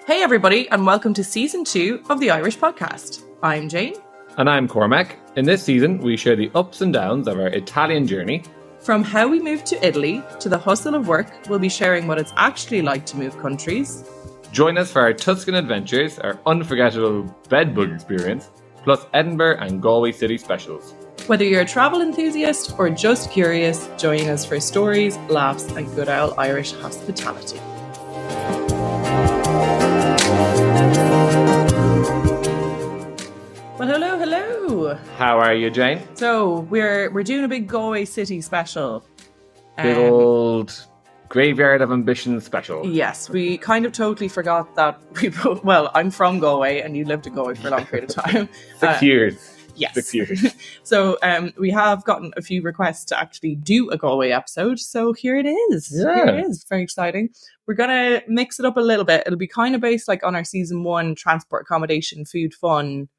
Hey everybody, and welcome to Season 2 of the Irish Podcast. I'm Jane. And I'm Cormac. In this season, we share the ups and downs of our Italian journey. From how we moved to Italy to the hustle of work, we'll be sharing what it's actually like to move countries. Join us for our Tuscan adventures, our unforgettable bedbug experience, plus Edinburgh and Galway City specials. Whether you're a travel enthusiast or just curious, join us for stories, laughs, and good old Irish hospitality. Well, hello. How are you, Jane? So we're doing a big Galway City special. Big old Graveyard of Ambition special. Yes, we kind of totally forgot that we both, well, I'm from Galway and you lived in Galway for a long period of time. 6 years. Yes. 6 years. So we have gotten a few requests to actually do a Galway episode. So here it is. Yeah. Here it is. Very exciting. We're going to mix it up a little bit. It'll be kind of based like on our season 1 transport, accommodation, food, fun,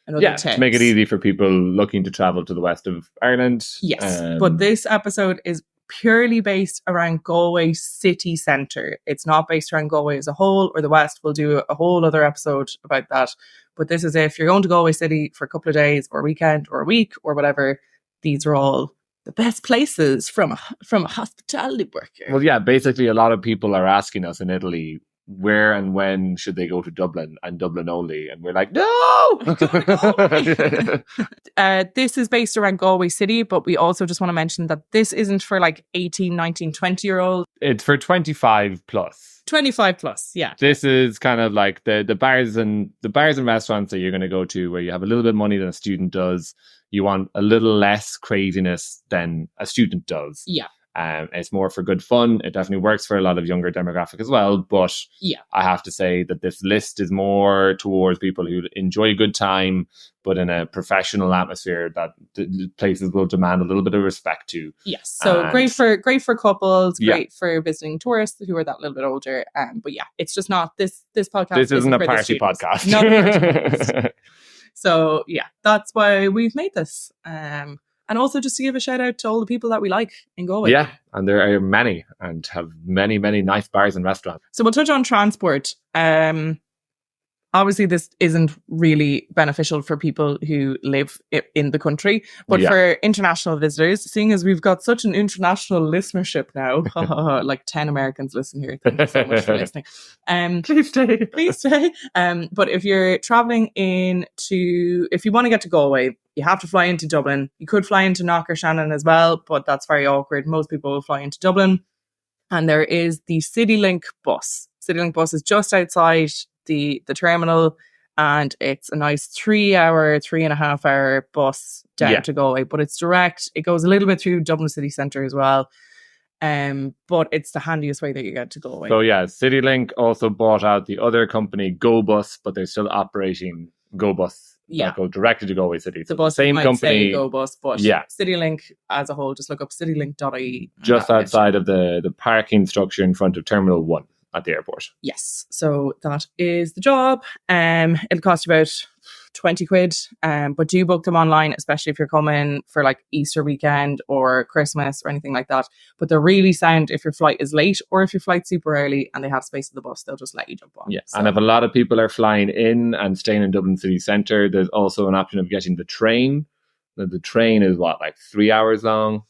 and other tips. To make it easy for people looking to travel to the west of Ireland. Yes. But this episode is purely based around Galway city centre. It's not based around Galway as a whole or the west. We'll do a whole other episode about that. But this is if you're going to Galway City for a couple of days or a weekend or a week or whatever, these are all the best places from a hospitality worker. Well, yeah, basically a lot of people are asking us in Italy, where and when should they go to Dublin and Dublin only? And we're like, no! This is based around Galway City, but we also just want to mention that this isn't for like 18, 19, 20-year-olds. It's for 25 plus. 25 plus, yeah. This is kind of like the bars and restaurants that you're going to go to where you have a little bit of money than a student does. You want a little less craziness than a student does. Yeah. It's more for good fun. It definitely works for a lot of younger demographic as well. But yeah, I have to say that this list is more towards people who enjoy a good time, but in a professional atmosphere that the places will demand a little bit of respect to. Yes, so great for couples, great for visiting tourists who are that little bit older. But yeah, it's just not this podcast. This isn't a party podcast. Not a party podcast. So yeah, that's why we've made this. And also just to give a shout out to all the people that we like in Galway. Yeah, and there are many and have many, many nice bars and restaurants. So we'll touch on transport. Obviously, this isn't really beneficial for people who live in the country, but for international visitors, seeing as we've got such an international listenership now, like 10 Americans listen here. Thank you so much for listening. Please stay. Please stay. But if you're traveling if you want to get to Galway, you have to fly into Dublin. You could fly into Knock or Shannon as well, but that's very awkward. Most people will fly into Dublin. And there is the CityLink bus. CityLink bus is just outside the terminal, and it's a nice 3.5 hour bus down to Galway, but it's direct. It goes a little bit through Dublin city centre as well. But it's the handiest way that you get to Galway. So yeah, CityLink also bought out the other company, GoBus, but they're still operating GoBus. That go directly to Galway City. The bus same company, GoBus, but CityLink as a whole, just look up citylink.ie. Just outside of the parking structure in front of Terminal 1 at the airport. Yes, so that is the job. It'll cost you about 20 quid, but do book them online, especially if you're coming for like Easter weekend or Christmas or anything like that. But they're really sound if your flight is late or if your flight's super early and they have space in the bus, they'll just let you jump on. Yeah, so. And if a lot of people are flying in and staying in Dublin city centre, there's also an option of getting the train. The train is like 3 hours long?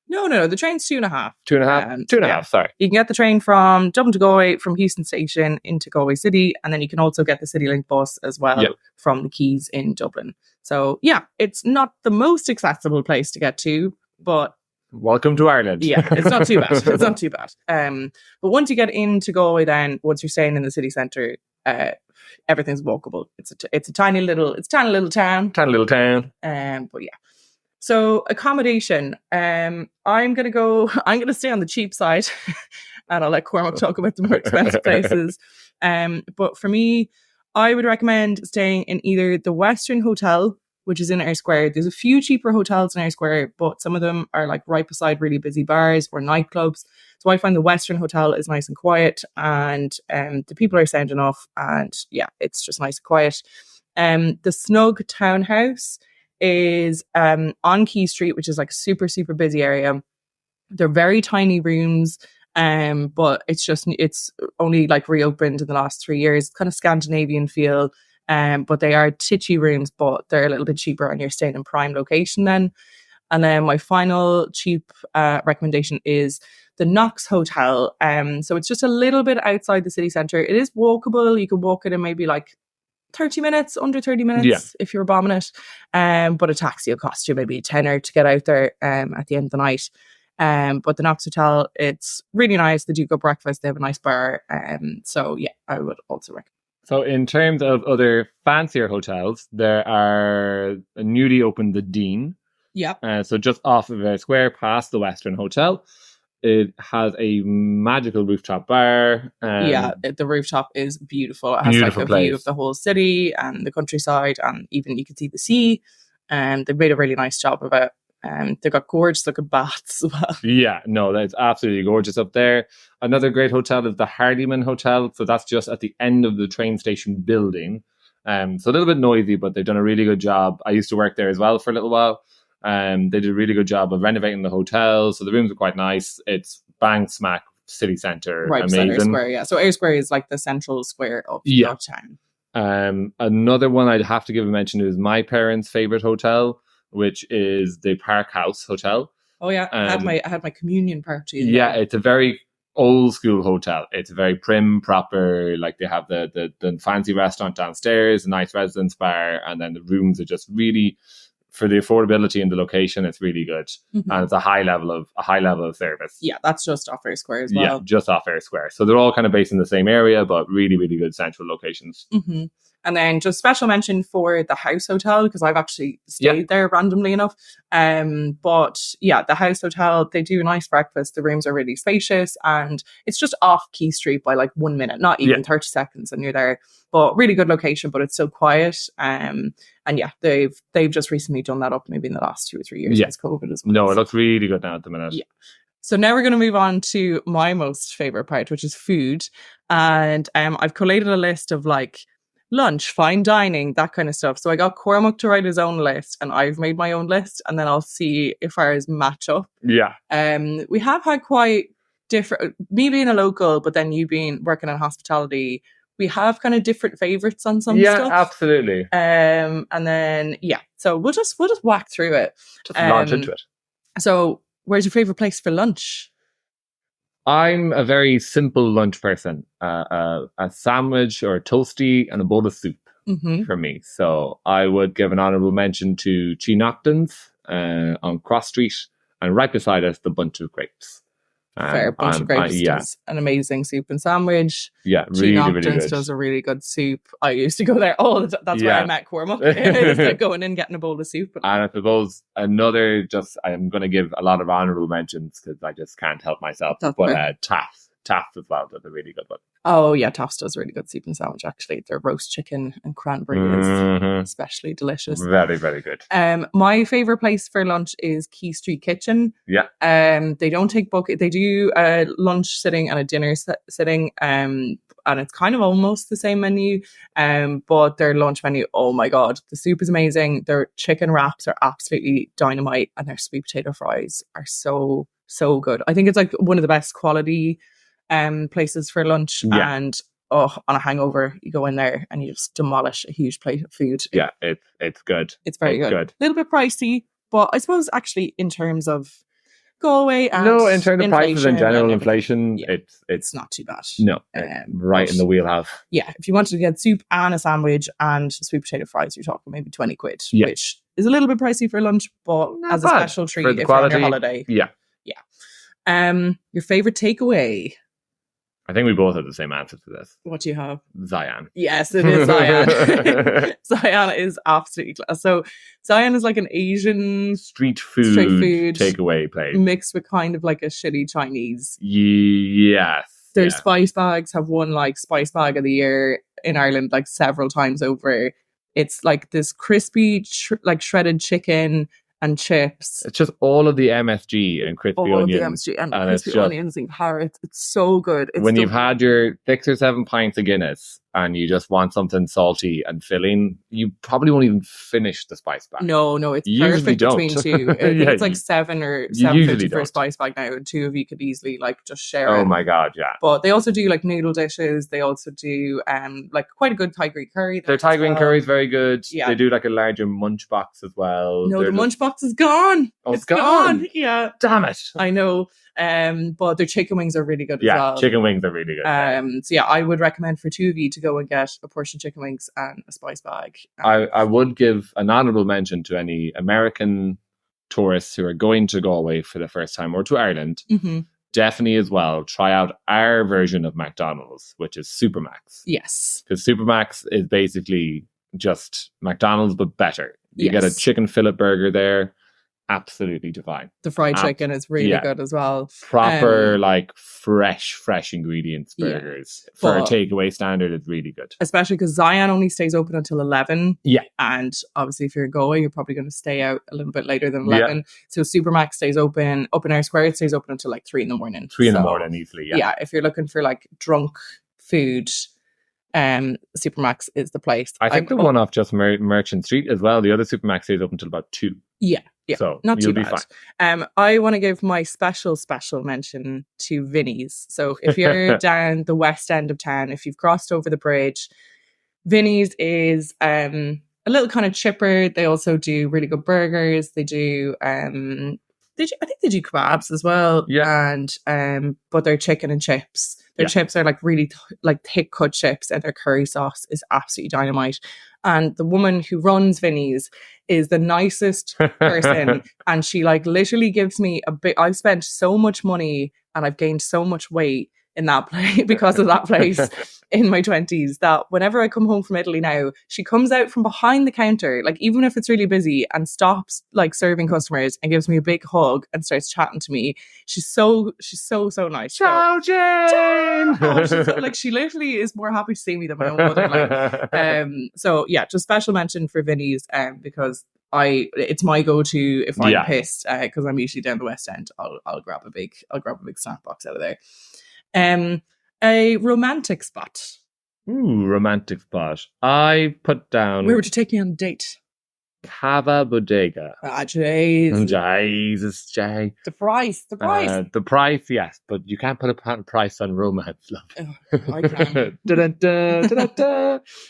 No, the train's 2.5. 2.5? 2.5, sorry. You can get the train from Dublin to Galway, from Houston Station into Galway City, and then you can also get the CityLink bus as well from the quays in Dublin. So yeah, it's not the most accessible place to get to, but... Welcome to Ireland. Yeah, it's not too bad. It's not too bad. But once you get into Galway then, once you're staying in the city centre, everything's walkable. It's a tiny little town. But yeah. So accommodation, I'm going to stay on the cheap side and I'll let Cormac talk about the more expensive places. But for me, I would recommend staying in either the Western Hotel, which is in Eyre Square. There's a few cheaper hotels in Eyre Square, but some of them are like right beside really busy bars or nightclubs. So I find the Western Hotel is nice and quiet, and the people are sound enough, and yeah, it's just nice and quiet. The Snug Townhouse is on Quay Street, which is like a super, super busy area. They're very tiny rooms. But it's only like reopened in the last 3 years. Kind of Scandinavian feel. But they are titchy rooms, but they're a little bit cheaper and you're staying in prime location then. And then my final cheap recommendation is the Knox Hotel. So it's just a little bit outside the city centre. It is walkable. You could walk it in maybe like 30 minutes, under 30 minutes if you're bombing it. But a taxi will cost you maybe a tenner to get out there at the end of the night. But the Knox Hotel, it's really nice. They do good breakfast. They have a nice bar. So yeah, I would also recommend. So in terms of other fancier hotels, there are a newly opened the Dean. Yeah. So just off of a square past the Western Hotel. It has a magical rooftop bar. The rooftop is beautiful. It has like a view of the whole city and the countryside, and even you can see the sea. And they've made a really nice job of it. They've got gorgeous looking baths as well. Yeah, no, that's absolutely gorgeous up there. Another great hotel is the Hardiman Hotel. So that's just at the end of the train station building. So a little bit noisy, but they've done a really good job. I used to work there as well for a little while. They did a really good job of renovating the hotel. So the rooms are quite nice. It's bang smack city centre. Right beside Ayr Square, yeah. So Ayr Square is like the central square of BóTown. Another one I'd have to give a mention is my parents' favourite hotel, which is the Park House Hotel. Oh yeah, I had my communion party. Yeah, it's a very old school hotel. It's very prim, proper. Like they have the fancy restaurant downstairs, a nice residence bar, and then the rooms are just really, for the affordability and the location, it's really good. Mm-hmm. And it's a high level of service. Yeah, that's just off Ayr Square as well. Yeah, just off Ayr Square. So they're all kind of based in the same area, but really, really good central locations. Mm-hmm. And then just special mention for the House Hotel, because I've actually stayed there randomly enough. But yeah, the House Hotel, they do a nice breakfast. The rooms are really spacious and it's just off Quay Street by like 1 minute, not even 30 seconds and you're there. But really good location, but it's still quiet. And yeah, they've just recently done that up maybe in the last 2 or 3 years since COVID as well. No, it looks really good now at the minute. Yeah. So now we're going to move on to my most favourite part, which is food. And I've collated a list of like lunch, fine dining, that kind of stuff. So I got Cormac to write his own list and I've made my own list and then I'll see if ours match up. Yeah. We have had quite different, me being a local, but then you being working in hospitality, we have kind of different favourites on some stuff. Yeah, absolutely. And then, so we'll just whack through it. Just launch into it. So where's your favourite place for lunch? I'm a very simple lunch person. A sandwich or a toasty and a bowl of soup for me. So I would give an honourable mention to Chinocton's on Cross Street, and right beside us, the Bunch of Grapes. Fair. Bunch of Grapes does an amazing soup and sandwich. Yeah, really, really good. Does a really good soup. I used to go there all the time. That's where I met Cormac. It's like going in, getting a bowl of soup. And I suppose I'm going to give a lot of honourable mentions because I just can't help myself. But Taft as well does a really good one. Oh yeah, Taft does a really good soup and sandwich actually. Their roast chicken and cranberry is especially delicious. Very, very good. My favourite place for lunch is Quay Street Kitchen. Yeah. They don't take bucket. They do a lunch sitting and a dinner sitting. And it's kind of almost the same menu. But their lunch menu, oh my god, the soup is amazing. Their chicken wraps are absolutely dynamite, and their sweet potato fries are so good. I think it's like one of the best quality places for lunch. And on a hangover you go in there and you just demolish a huge plate of food. It's good. It's very good. A little bit pricey, but I suppose actually in terms of Galway and in terms of prices in general, inflation, it's not too bad. No, right in the wheelhouse. Yeah, if you wanted to get soup and a sandwich and sweet potato fries, you're talking maybe 20 quid, which is a little bit pricey for lunch, but not as a special treat if you're on your holiday. Yeah. Your favourite takeaway? I think we both have the same answer to this. What do you have? Zion. Yes, it is Zion. Zion is absolutely class. So Zion is like an Asian street food takeaway place mixed with kind of like a shitty Chinese. Yes. Their spice bags have won like Spice Bag of the Year in Ireland like several times over. It's like this crispy like shredded chicken and chips. It's just all of the MSG and crispy onions. The MSG and crispy onions and carrots. It's so good. When you've had your 6 or 7 pints of Guinness and you just want something salty and filling, you probably won't even finish the spice bag. No, it's You usually perfect don't. between two. I think Yeah, it's like seven or you usually 7.50 for a don't. spice bag now, and two of you could easily like just share Oh it. my God, yeah. But they also do like noodle dishes. They also do like quite a good Thai green curry. Their Thai green curry is very good. Yeah. They do like a larger munch box as well. No, the munch box is gone. Oh, it's gone. Yeah. Damn it. I know. But their chicken wings are really good as well. Yeah, chicken wings are really good. So yeah, I would recommend for two of you to go and get a portion of chicken wings and a spice bag. I would give an honourable mention to any American tourists who are going to Galway for the first time, or to Ireland. Mm-hmm. Definitely as well, try out our version of McDonald's, which is Supermax. Yes. Because Supermax is basically just McDonald's, but better. You get a chicken fillet burger there. Absolutely divine. The fried chicken is really good as well. Proper, like fresh ingredients burgers. For a takeaway standard, it's really good. Especially because Zion only stays open until 11. Yeah. And obviously if you're going, you're probably going to stay out a little bit later than 11. Yeah. So Supermax stays open. Open Air Square, it stays open until like 3 in the morning. 3 in the morning easily, yeah. Yeah, if you're looking for like drunk food, Supermax is the place. I think the one off just Merchant Street as well. The other Supermax stays open until about 2. Yeah. So not too be bad. Fine. I want to give my special mention to Vinnie's. So if you're down the west end of town, if you've crossed over the bridge, Vinnie's is a little kind of chipper. They also do really good burgers. They do I think they do kebabs as well. Yeah. And but their chicken and chips. Their chips are like really thick cut chips, and their curry sauce is absolutely dynamite. And the woman who runs Vinnie's is the nicest person. And she like literally gives me I've spent so much money and I've gained so much weight in that place because of that place in my 20s, that whenever I come home from Italy now, she comes out from behind the counter, like even if it's really busy, and stops like serving customers and gives me a big hug and starts chatting to me. She's so nice. Ciao, Jane. Like she literally is more happy to see me than my own mother. Like. So yeah, just special mention for Vinnie's because it's my go-to if I'm pissed because I'm usually down the West End. I'll grab a big snack box out of there. A romantic spot. Ooh, romantic spot. I put down. Where would you take me on a date? Cava Bodega. Jesus, Jay. The price. The price, yes, but you can't put a price on romance, love. Oh, I can.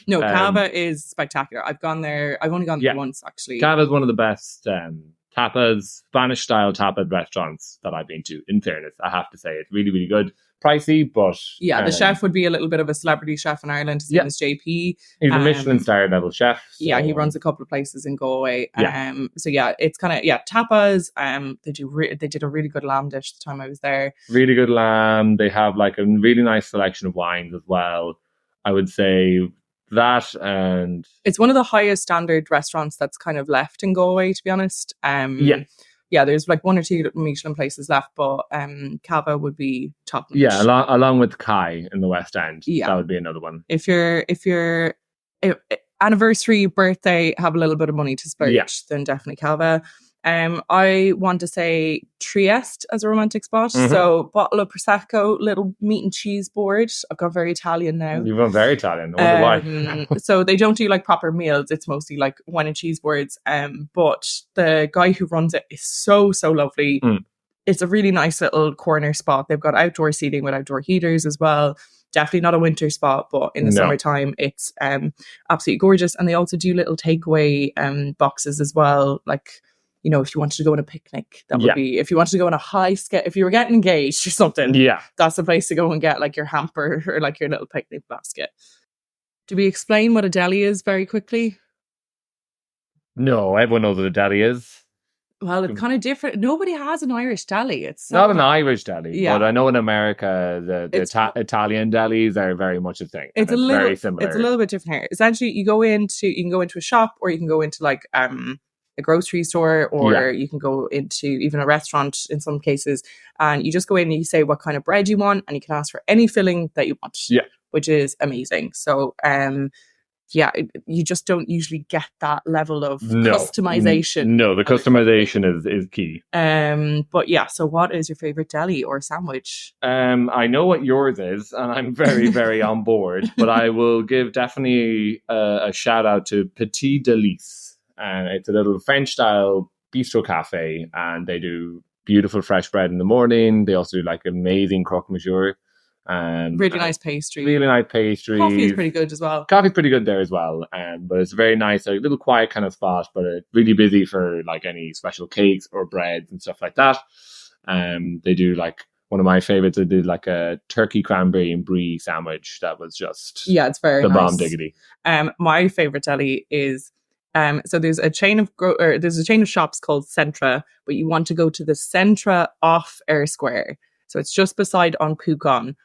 No, Cava is spectacular. I've gone there. I've only gone there once, actually. Cava is one of the best Spanish style tapas restaurants that I've been to. In fairness, I have to say it's really, really good. Pricey, but the chef would be a little bit of a celebrity chef in Ireland. His name is JP. He's a Michelin star level chef. So. Yeah, he runs a couple of places in Galway. So yeah, it's kind of tapas. They did a really good lamb dish the time I was there. Really good lamb. They have like a really nice selection of wines as well. I would say that, and it's one of the highest standard restaurants that's kind of left in Galway, to be honest. There's like 1 or 2 Michelin places left, but Cava would be top notch. Yeah, along with Quay in the West End. Yeah, that would be another one. If your anniversary, birthday, have a little bit of money to splurge, then definitely Cava. I want to say Trieste as a romantic spot. Mm-hmm. So bottle of Prosecco, little meat and cheese board. I've got very Italian now. You've gone very Italian. I wonder why. So they don't do like proper meals. It's mostly like wine and cheese boards. But the guy who runs it is so lovely. It's a really nice little corner spot. They've got outdoor seating with outdoor heaters as well. Definitely not a winter spot, but in the summertime, it's absolutely gorgeous. And they also do little takeaway boxes as well, like, you know, if you wanted to go on a picnic, that would be, if you wanted to go on a high scale, if you were getting engaged or something, that's the place to go and get like your hamper or like your little picnic basket. Do we explain what a deli is very quickly? No, everyone knows what a deli is. Well, it's kind of different. Nobody has an Irish deli. It's not an Irish deli, but I know in America, the Italian delis are very much a thing. It's very similar. It's a little bit different here. Essentially, you can go into a shop, or you can go into like a grocery store, or you can go into even a restaurant in some cases, and you just go in and you say what kind of bread you want, and you can ask for any filling that you want, which is amazing. So you just don't usually get that level of No. customization. No, the customization is key. But yeah, so what is your favorite deli or sandwich? I know what yours is, and I'm very, very on board. But I will give definitely a shout out to Petit Delice, and it's a little French style bistro cafe, and they do beautiful fresh bread in the morning. They also do like amazing croque monsieur. Really nice pastry. Really nice pastry. Coffee is pretty good as well. Coffee's pretty good there as well. But it's a very nice, like, little quiet kind of spot, but really busy for like any special cakes or breads and stuff like that. They do like one of my favorites. They did like a turkey cranberry and brie sandwich that was just it's very the nice. bomb diggity. My favorite deli is so there's a chain of shops called Centra, but you want to go to the Centra off Air Square. So it's just beside on Kukan.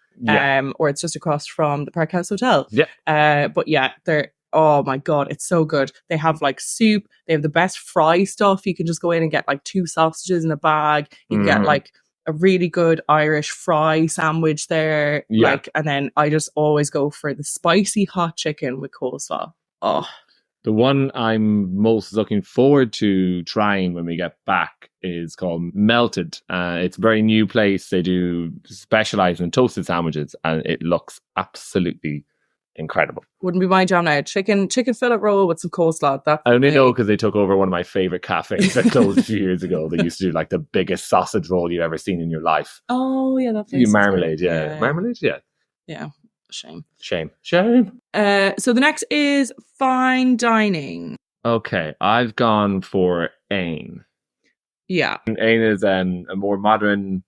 Or it's just across from the Park House Hotel. But yeah, they're, oh my God, it's so good. They have like soup. They have the best fry stuff. You can just go in and get like 2 sausages in a bag. You can get like a really good Irish fry sandwich there. And then I just always go for the spicy hot chicken with coleslaw. Oh. The one I'm most looking forward to trying when we get back is called Melted. It's a very new place. They do specialize in toasted sandwiches, and it looks absolutely incredible. Wouldn't be my jam now. Chicken fillet roll with some coleslaw. I only know because they took over one of my favorite cafes that closed a few years ago. They used to do like the biggest sausage roll you've ever seen in your life. Oh yeah, that place. Marmalade, marmalade, yeah. Shame. So the next is fine dining. Okay, I've gone for Éan. Yeah. Éan is a more modern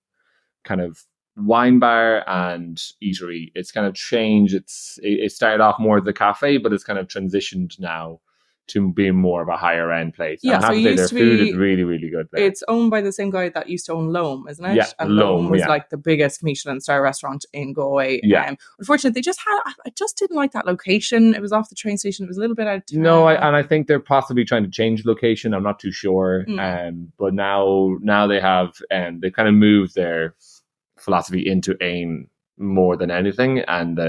kind of wine bar and eatery. It's kind of changed. It started off more as a cafe, but it's kind of transitioned now to being more of a higher end place. Yeah, I have to say their food is really, really good there. It's owned by the same guy that used to own Loam, isn't it? Yeah, and Loam was like the biggest Michelin star restaurant in Galway. Yeah. Unfortunately, I just didn't like that location. It was off the train station. It was a little bit out of town. No, I think they're possibly trying to change the location. I'm not too sure. But now they have, they kind of moved their philosophy into Éan more than anything, and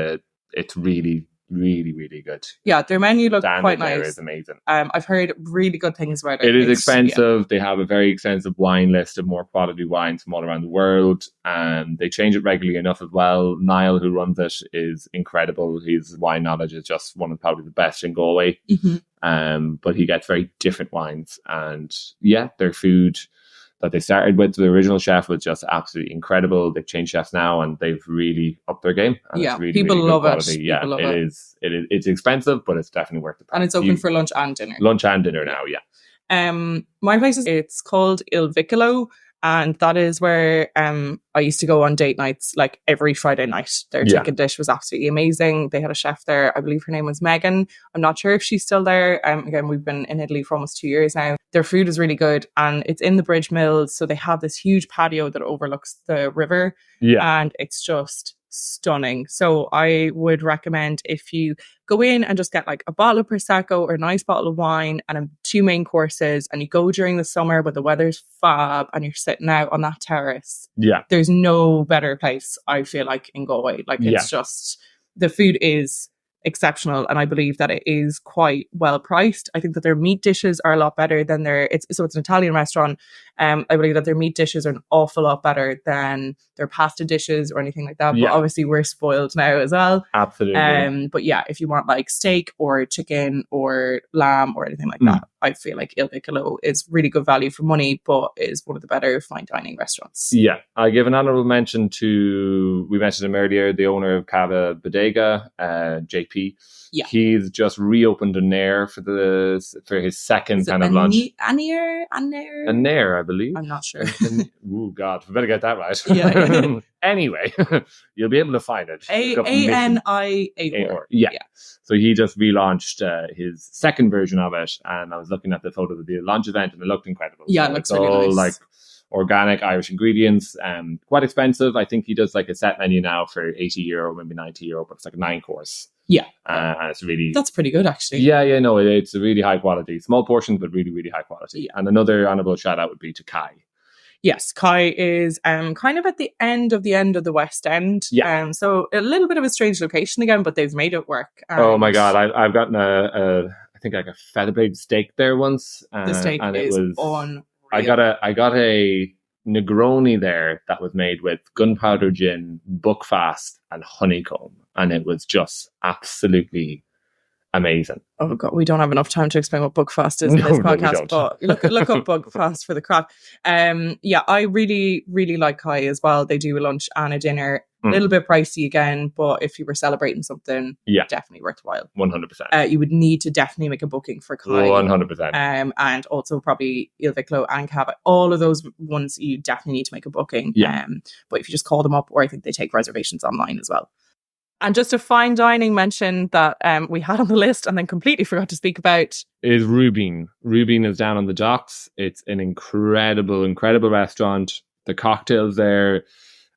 it's really, really, really good. Yeah, their menu looks quite nice. It is amazing. I've heard really good things about it. It is expensive. Yeah. They have a very extensive wine list of more quality wines from all around the world, and they change it regularly enough as well. Niall, who runs it, is incredible. His wine knowledge is just one of probably the best in Galway. But he gets very different wines, and their food that they started with, the original chef, was just absolutely incredible. They've changed chefs now, and they've really upped their game. And it's really, people really love quality. it. Yeah, it is. It's expensive, but it's definitely worth the price. And it's open for lunch and dinner. Lunch and dinner now, yeah. My place it's called Il Vicolo, and that is where I used to go on date nights like every Friday night. Their chicken dish was absolutely amazing. They had a chef there. I believe her name was Megan. I'm not sure if she's still there. Again, we've been in Italy for almost 2 years now. Their food is really good, and it's in the Bridge Mills. So they have this huge patio that overlooks the river. Yeah. And it's just stunning. So I would recommend if you go in and just get like a bottle of Prosecco or a nice bottle of wine and 2 main courses, and you go during the summer when the weather's fab and you're sitting out on that terrace. Yeah. There's no better place, I feel like, in Galway. Like it's just, the food is exceptional, and I believe that it is quite well priced. I think that their meat dishes are a lot better than it's an Italian restaurant. I believe that their meat dishes are an awful lot better than their pasta dishes or anything like that. But obviously we're spoiled now as well. Absolutely. But yeah, if you want like steak or chicken or lamb or anything like that, I feel like Il Vicolo is really good value for money, but is one of the better fine dining restaurants. Yeah, I give an honourable mention to, we mentioned him earlier, the owner of Cava Bodega, JP. Yeah, he's just reopened Aniar for his second kind of lunch. Aniar, I believe. I'm not sure. Oh God, we better get that right. Yeah. Anyway, you'll be able to find it. Aniar. Yeah. So he just relaunched his second version of it, and I was looking at the photos of the launch event, and it looked incredible. Yeah, so it looks it's really all nice. Like organic Irish ingredients, quite expensive. I think he does like a set menu now for €80, maybe €90, but it's like a 9-course. Yeah. And it's really... That's pretty good, actually. Yeah, no, it's a really high quality. Small portions, but really, really high quality. Yeah. And another honourable shout out would be to Quay. Yes, Quay is kind of at the end of the West End. Yeah. So a little bit of a strange location again, but they've made it work. Oh my God, I've gotten I think like a feather blade steak there once. The steak and is it was unreal. I got a Negroni there that was made with gunpowder gin, buckfast, and honeycomb, and it was just absolutely amazing. Oh God, we don't have enough time to explain what Buckfast is in this podcast, but look up Buckfast for the crack. Yeah, I really, really like Quay as well. They do a lunch and a dinner. A little bit pricey again, but if you were celebrating something, definitely worthwhile. 100%. You would need to definitely make a booking for Quay. 100%. And also probably Il Viclo and Cava. All of those ones you definitely need to make a booking. Yeah. But if you just call them up, or I think they take reservations online as well. And just a fine dining mention that we had on the list and then completely forgot to speak about is Rubin. Rubin is down on the docks. It's an incredible, incredible restaurant. The cocktails there,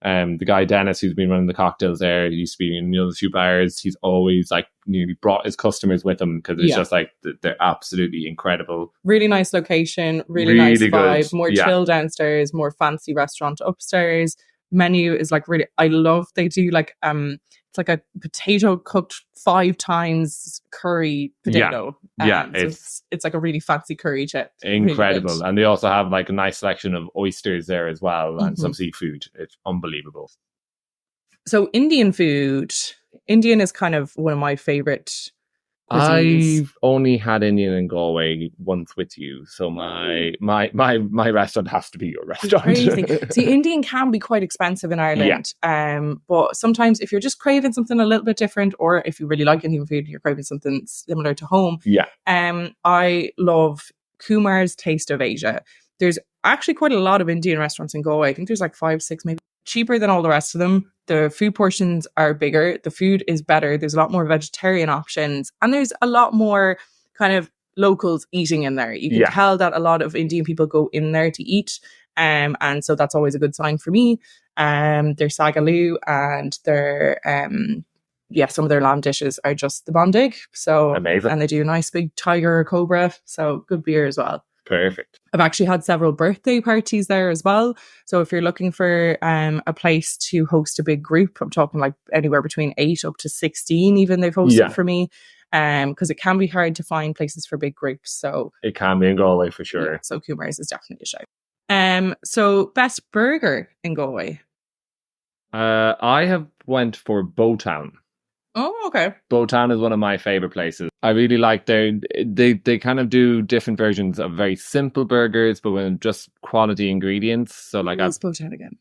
the guy Dennis who's been running the cocktails there, he used to be in a few bars. He's always like nearly brought his customers with him because it's just like they're absolutely incredible. Really nice location, really nice vibe. Good. More chill downstairs, more fancy restaurant upstairs. Menu is like really, I love they do like it's like a potato cooked 5 times curry potato. So it's like a really fancy curry chip. Incredible. Really, and they also have like a nice selection of oysters there as well, and some seafood. It's unbelievable. So Indian food. Indian is kind of one of my favorite cuisines. I've only had Indian in Galway once with you, so my restaurant has to be your restaurant. Crazy. See, Indian can be quite expensive in Ireland, but sometimes if you're just craving something a little bit different, or if you really like Indian food, you're craving something similar to home. I love Kumar's Taste of Asia. There's actually quite a lot of Indian restaurants in Galway. I think there's like 5, 6, maybe. Cheaper than all the rest of them. The food portions are bigger. The food is better. There's a lot more vegetarian options. And there's a lot more kind of locals eating in there. You can tell that a lot of Indian people go in there to eat. And so that's always a good sign for me. Their sagaloo and their some of their lamb dishes are just the bondig. So amazing. And they do a nice big tiger or cobra. So good beer as well. Perfect. I've actually had several birthday parties there as well. So if you're looking for a place to host a big group, I'm talking like anywhere between 8 up to 16 even they've hosted for me. Because it can be hard to find places for big groups. So it can be in Galway for sure. Yeah, so Kumar's is definitely a shout. So best burger in Galway? I have went for BóTown. Oh, okay. BóTown is one of my favorite places. I really like they kind of do different versions of very simple burgers, but with just quality ingredients. So like, what's BóTown again?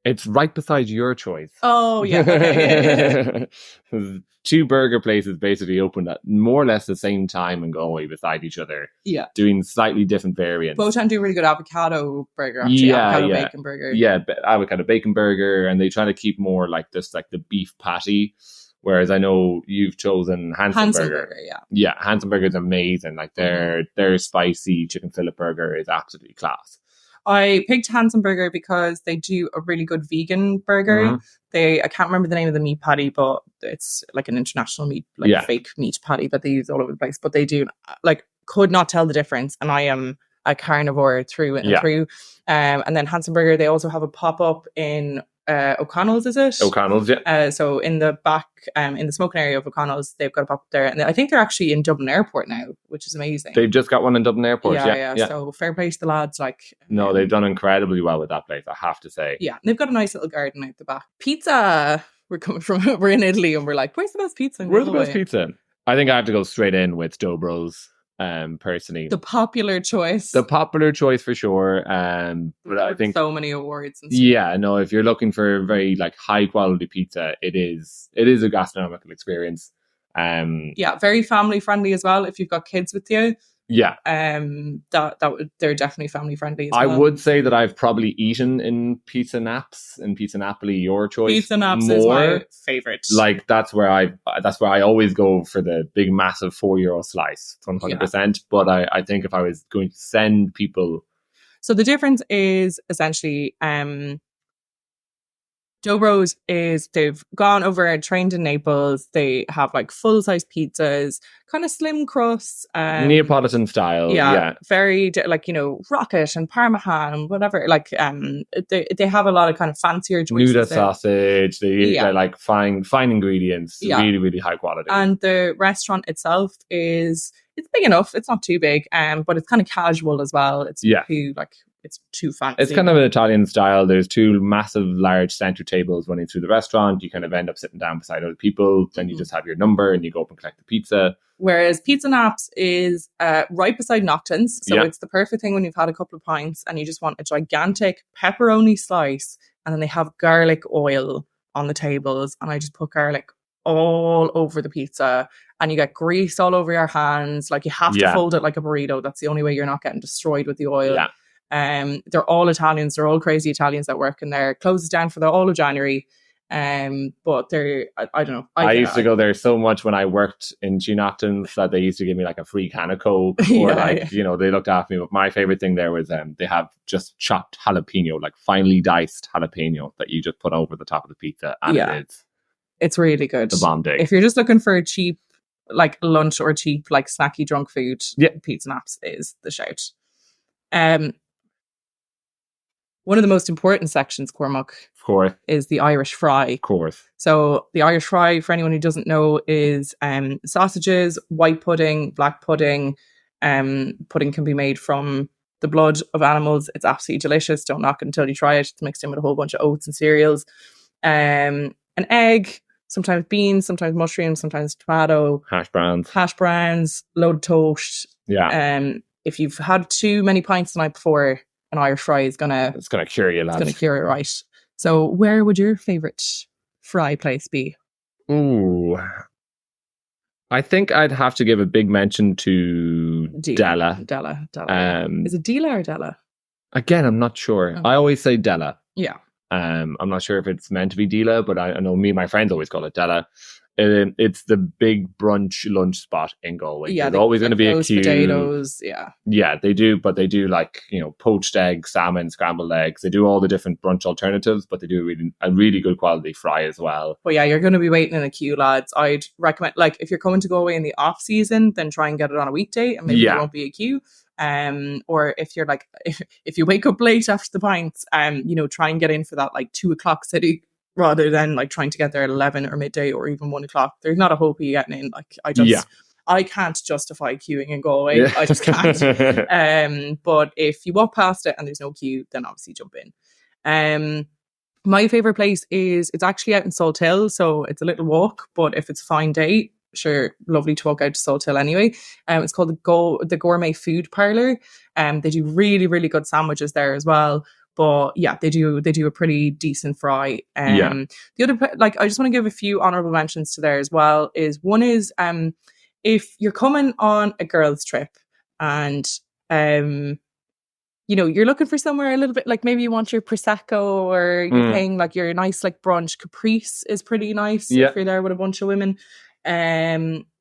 It's right beside your choice. Oh yeah. Okay. Yeah. 2 burger places basically opened at more or less the same time in Galway beside each other. Yeah. Doing slightly different variants. BóTown do a really good avocado burger, actually. Avocado bacon burger. Yeah, avocado bacon burger, and they try to keep more like this, like the beef patty. Whereas I know you've chosen Hanson Burger. Yeah, Hanson Burger is amazing. Like their spicy chicken fillet burger is absolutely class. I picked Hanson Burger because they do a really good vegan burger. I can't remember the name of the meat patty, but it's like an international meat, fake meat patty that they use all over the place. But they do, could not tell the difference. And I am a carnivore through and through. And then Hanson Burger, they also have a pop-up in O'Connell's, is it? O'Connell's, yeah. So in the back, in the smoking area of O'Connell's, they've got a pop up there, and I think they're actually in Dublin Airport now, which is amazing. They've just got one in Dublin Airport. Yeah. So fair play to the lads. No, they've done incredibly well with that place, I have to say. Yeah, they've got a nice little garden out the back. Pizza. We're in Italy, and we're like, where's the best pizza? Where's the best pizza? I think I have to go straight in with Dobro's. Personally, the popular choice for sure. But I think so many awards and stuff. Yeah, no, if you're looking for very high quality pizza, it is a gastronomical experience. Very family friendly as well if you've got kids with you. Yeah. They're definitely family friendly as well. I would say that I've probably eaten in Pizza Naps, in Pizza Napoli, your choice. Pizza Naps is my favorite. That's where I always go for the big massive €4 slice, 100%. But I think if I was going to send people, so the difference is essentially Dobro's is they've gone over and trained in Naples. They have like full size pizzas, kind of slim crusts, Neapolitan style. Yeah. Very like, rocket and parmesan and whatever. Like they have a lot of kind of fancier choices. Nuda sausage. They're like fine ingredients. Really, really high quality. And the restaurant itself it's big enough. It's not too big, but it's kind of casual as well. It's it's too fancy. It's kind of an Italian style. There's two massive, large center tables running through the restaurant. You kind of end up sitting down beside other people. Then you just have your number and you go up and collect the pizza. Whereas Pizza Naps is right beside Noctons. So it's the perfect thing when you've had a couple of pints and you just want a gigantic pepperoni slice. And then they have garlic oil on the tables. And I just put garlic all over the pizza. And you get grease all over your hands. Like you have to fold it like a burrito. That's the only way you're not getting destroyed with the oil. Yeah. They're all Italians. They're all crazy Italians that work in there. Closes down for the all of January. But they're, I don't know. I used to go there so much when I worked in Noctons that they used to give me like a free can of Coke or they looked after me. But my favorite thing there was they have just chopped jalapeno, like finely diced jalapeno that you just put over the top of the pizza. And it's really good. The bomb day. If you're just looking for a cheap like lunch or cheap like snacky drunk food, Pizza Naps is the shout. One of the most important sections, Cormac, of course, is the Irish fry. Of course. So the Irish fry, for anyone who doesn't know, is sausages, white pudding, black pudding. Pudding can be made from the blood of animals. It's absolutely delicious. Don't knock it until you try it. It's mixed in with a whole bunch of oats and cereals. An egg, sometimes beans, sometimes mushrooms, sometimes tomato. Hash browns, load of toast. Yeah. If you've had too many pints the night before, an Irish fry is it's gonna cure you, lads. It's gonna cure it, right? So, where would your favourite fry place be? Ooh, I think I'd have to give a big mention to Della. Is it Dela or Della? Again, I'm not sure. I always say Della. Yeah. I'm not sure if it's meant to be Dela, but I know me and my friends always call it Della. It's the big brunch lunch spot in Galway. Yeah, there's always going to be a queue. Potatoes, yeah, they do, but they do like poached egg, salmon, scrambled eggs. They do all the different brunch alternatives, but they do a really good quality fry as well. But yeah, you're going to be waiting in a queue, lads. I'd recommend, like, if you're coming to Galway in the off season, then try and get it on a weekday, and maybe there won't be a queue. Or if you're like, if you wake up late after the pints, try and get in for that like 2:00 city, rather than like trying to get there at 11 or midday or even 1:00. There's not a hope of you getting in. Like I can't justify queuing in Galway. Yeah. I just can't. But if you walk past it and there's no queue, then obviously jump in. My favourite place it's actually out in Salt Hill, so it's a little walk, but if it's a fine day, sure, lovely to walk out to Salt Hill anyway. It's called the Gourmet Food Parlour. They do really, really good sandwiches there as well. But yeah, they do a pretty decent fry. The other, like, I just want to give a few honourable mentions to there as well. One is if you're coming on a girls' trip and you're looking for somewhere a little bit, like maybe you want your prosecco or you're paying like your nice like brunch. Caprice is pretty nice if you're there with a bunch of women.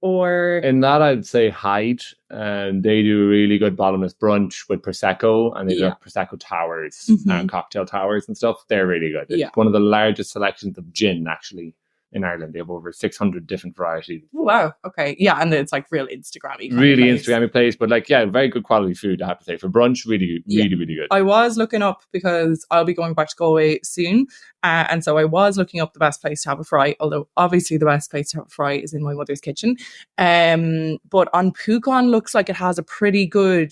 Or in that I'd say Hyde, and they do a really good bottomless brunch with prosecco, and they do prosecco towers and cocktail towers and stuff. They're really good. It's one of the largest selections of gin actually in Ireland. They have over 600 different varieties. Oh, wow. Okay. Yeah, and it's like real Instagrammy. Really Instagrammy place, but like very good quality food, I have to say. For brunch, really good. I was looking up because I'll be going back to Galway soon, and so I was looking up the best place to have a fry. Although obviously the best place to have a fry is in my mother's kitchen. But on Pucon looks like it has a pretty good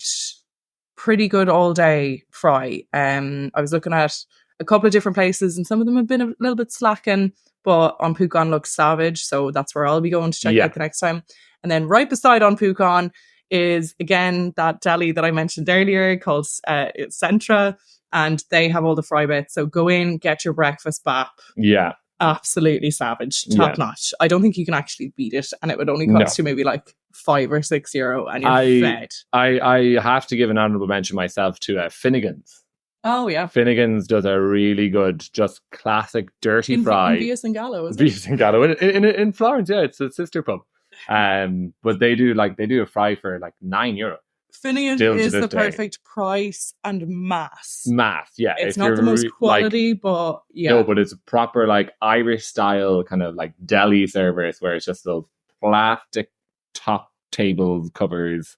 all day fry. I was looking at a couple of different places, and some of them have been a little bit slacking. But on Pucon looks savage, so that's where I'll be going to check out the next time. And then right beside on Pucon is, again, that deli that I mentioned earlier called Centra, and they have all the fry bits. So go in, get your breakfast bap. Yeah. Absolutely savage, top notch. I don't think you can actually beat it, and it would only cost you maybe like €5 or €6, and you're fed. I have to give an honourable mention myself to Finnegan's. Oh, yeah. Finnegan's does a really good, just classic dirty fry. In Vias and Gallo, isn't it? Vias and Gallo. In Florence, yeah, it's a sister pub. But they do a fry for like €9. Finnegan Still to is this the day. perfect price and mass. Mass, yeah. It's If not you're the most like, quality, but yeah. no, but it's a proper like Irish style kind of like deli service where it's just those plastic top table covers,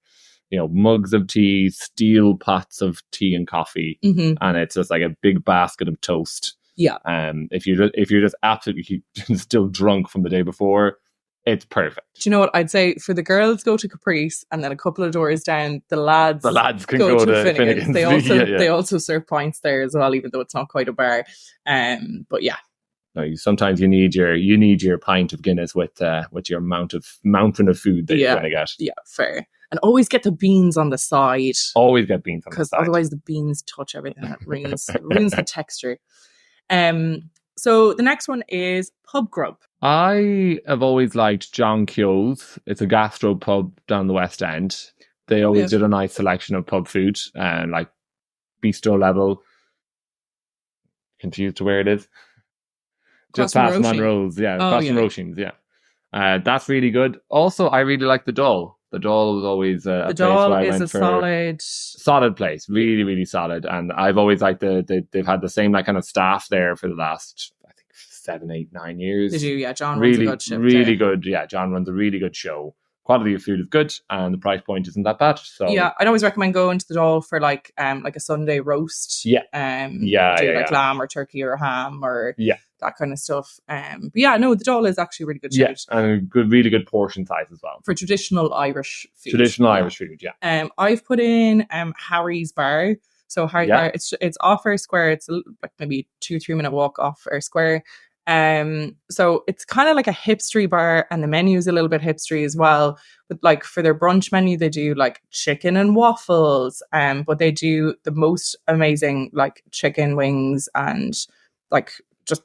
mugs of tea, steel pots of tea and coffee, Mhm. and it's just like a big basket of toast. Yeah. If you're just absolutely still drunk from the day before, it's perfect. Do you know what I'd say? For the girls, go to Caprice, and then a couple of doors down, the lads can go to Finnegan's. Finnegan's. They also serve pints there as well, even though it's not quite a bar. But yeah. No, sometimes you need your pint of Guinness with your mountain of food that you're going to get. Yeah, fair. And always get the beans on the side. Always get beans on the side. Because otherwise the beans touch everything. That ruins the texture. So the next one is pub grub. I have always liked John Keogh's. It's a gastro pub down the West End. They always did a nice selection of pub food, like bistro level. Confused to where it is. Just past Monroe's, past Roisin's, that's really good. Also, I really like the Dole. The Dole was always a place where I went for solid place, really, really solid. And I've always liked they've had the same like kind of staff there for the last, I think, 7, 8, 9 years. They do, yeah. John really, runs a good show. Really good, yeah. John runs a really good show. Quality of food is good, and the price point isn't that bad. So yeah, I'd always recommend going to the Dole for like a Sunday roast. Yeah, like lamb or turkey or ham or that kind of stuff. But yeah, no, the Dole is actually really good. Yeah, and really good portion size as well for traditional Irish food. Irish food, yeah. I've put in Harry's Bar. So Harry's Bar, it's off Eyre Square. It's like maybe 2-3 minute walk off Eyre Square. So it's kind of like a hipstery bar, and the menu is a little bit hipstery as well. But like for their brunch menu, they do like chicken and waffles. But they do the most amazing like chicken wings and like just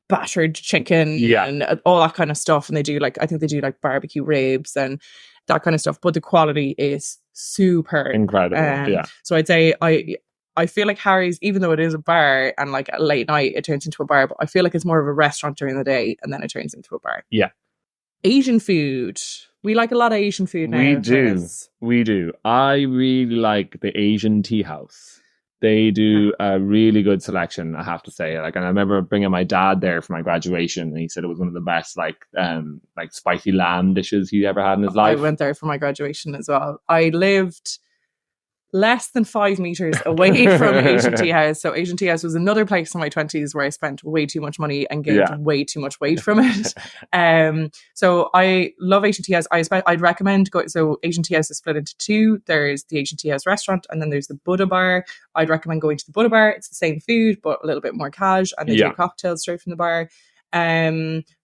battered chicken and all that kind of stuff. And I think they do like barbecue ribs and that kind of stuff. But the quality is super incredible. So I'd say I feel like Harry's, even though it is a bar and like at late night it turns into a bar, but I feel like it's more of a restaurant during the day and then it turns into a bar. Yeah. Asian food. We like a lot of Asian food now. We do. I really like the Asian Tea House. They do a really good selection, I have to say. Like, and I remember bringing my dad there for my graduation, and he said it was one of the best like spicy lamb dishes he ever had in his life. I went there for my graduation as well. I lived less than 5 meters away from Asian Tea House. So Asian Tea House was another place in my 20s where I spent way too much money and gained way too much weight from it. So I love Asian Tea House. I'd recommend go. So Asian Tea House is split into two. There's the Asian Tea House restaurant, and then there's the Buddha Bar. I'd recommend going to the Buddha Bar. It's the same food, but a little bit more cash, and they do cocktails straight from the bar.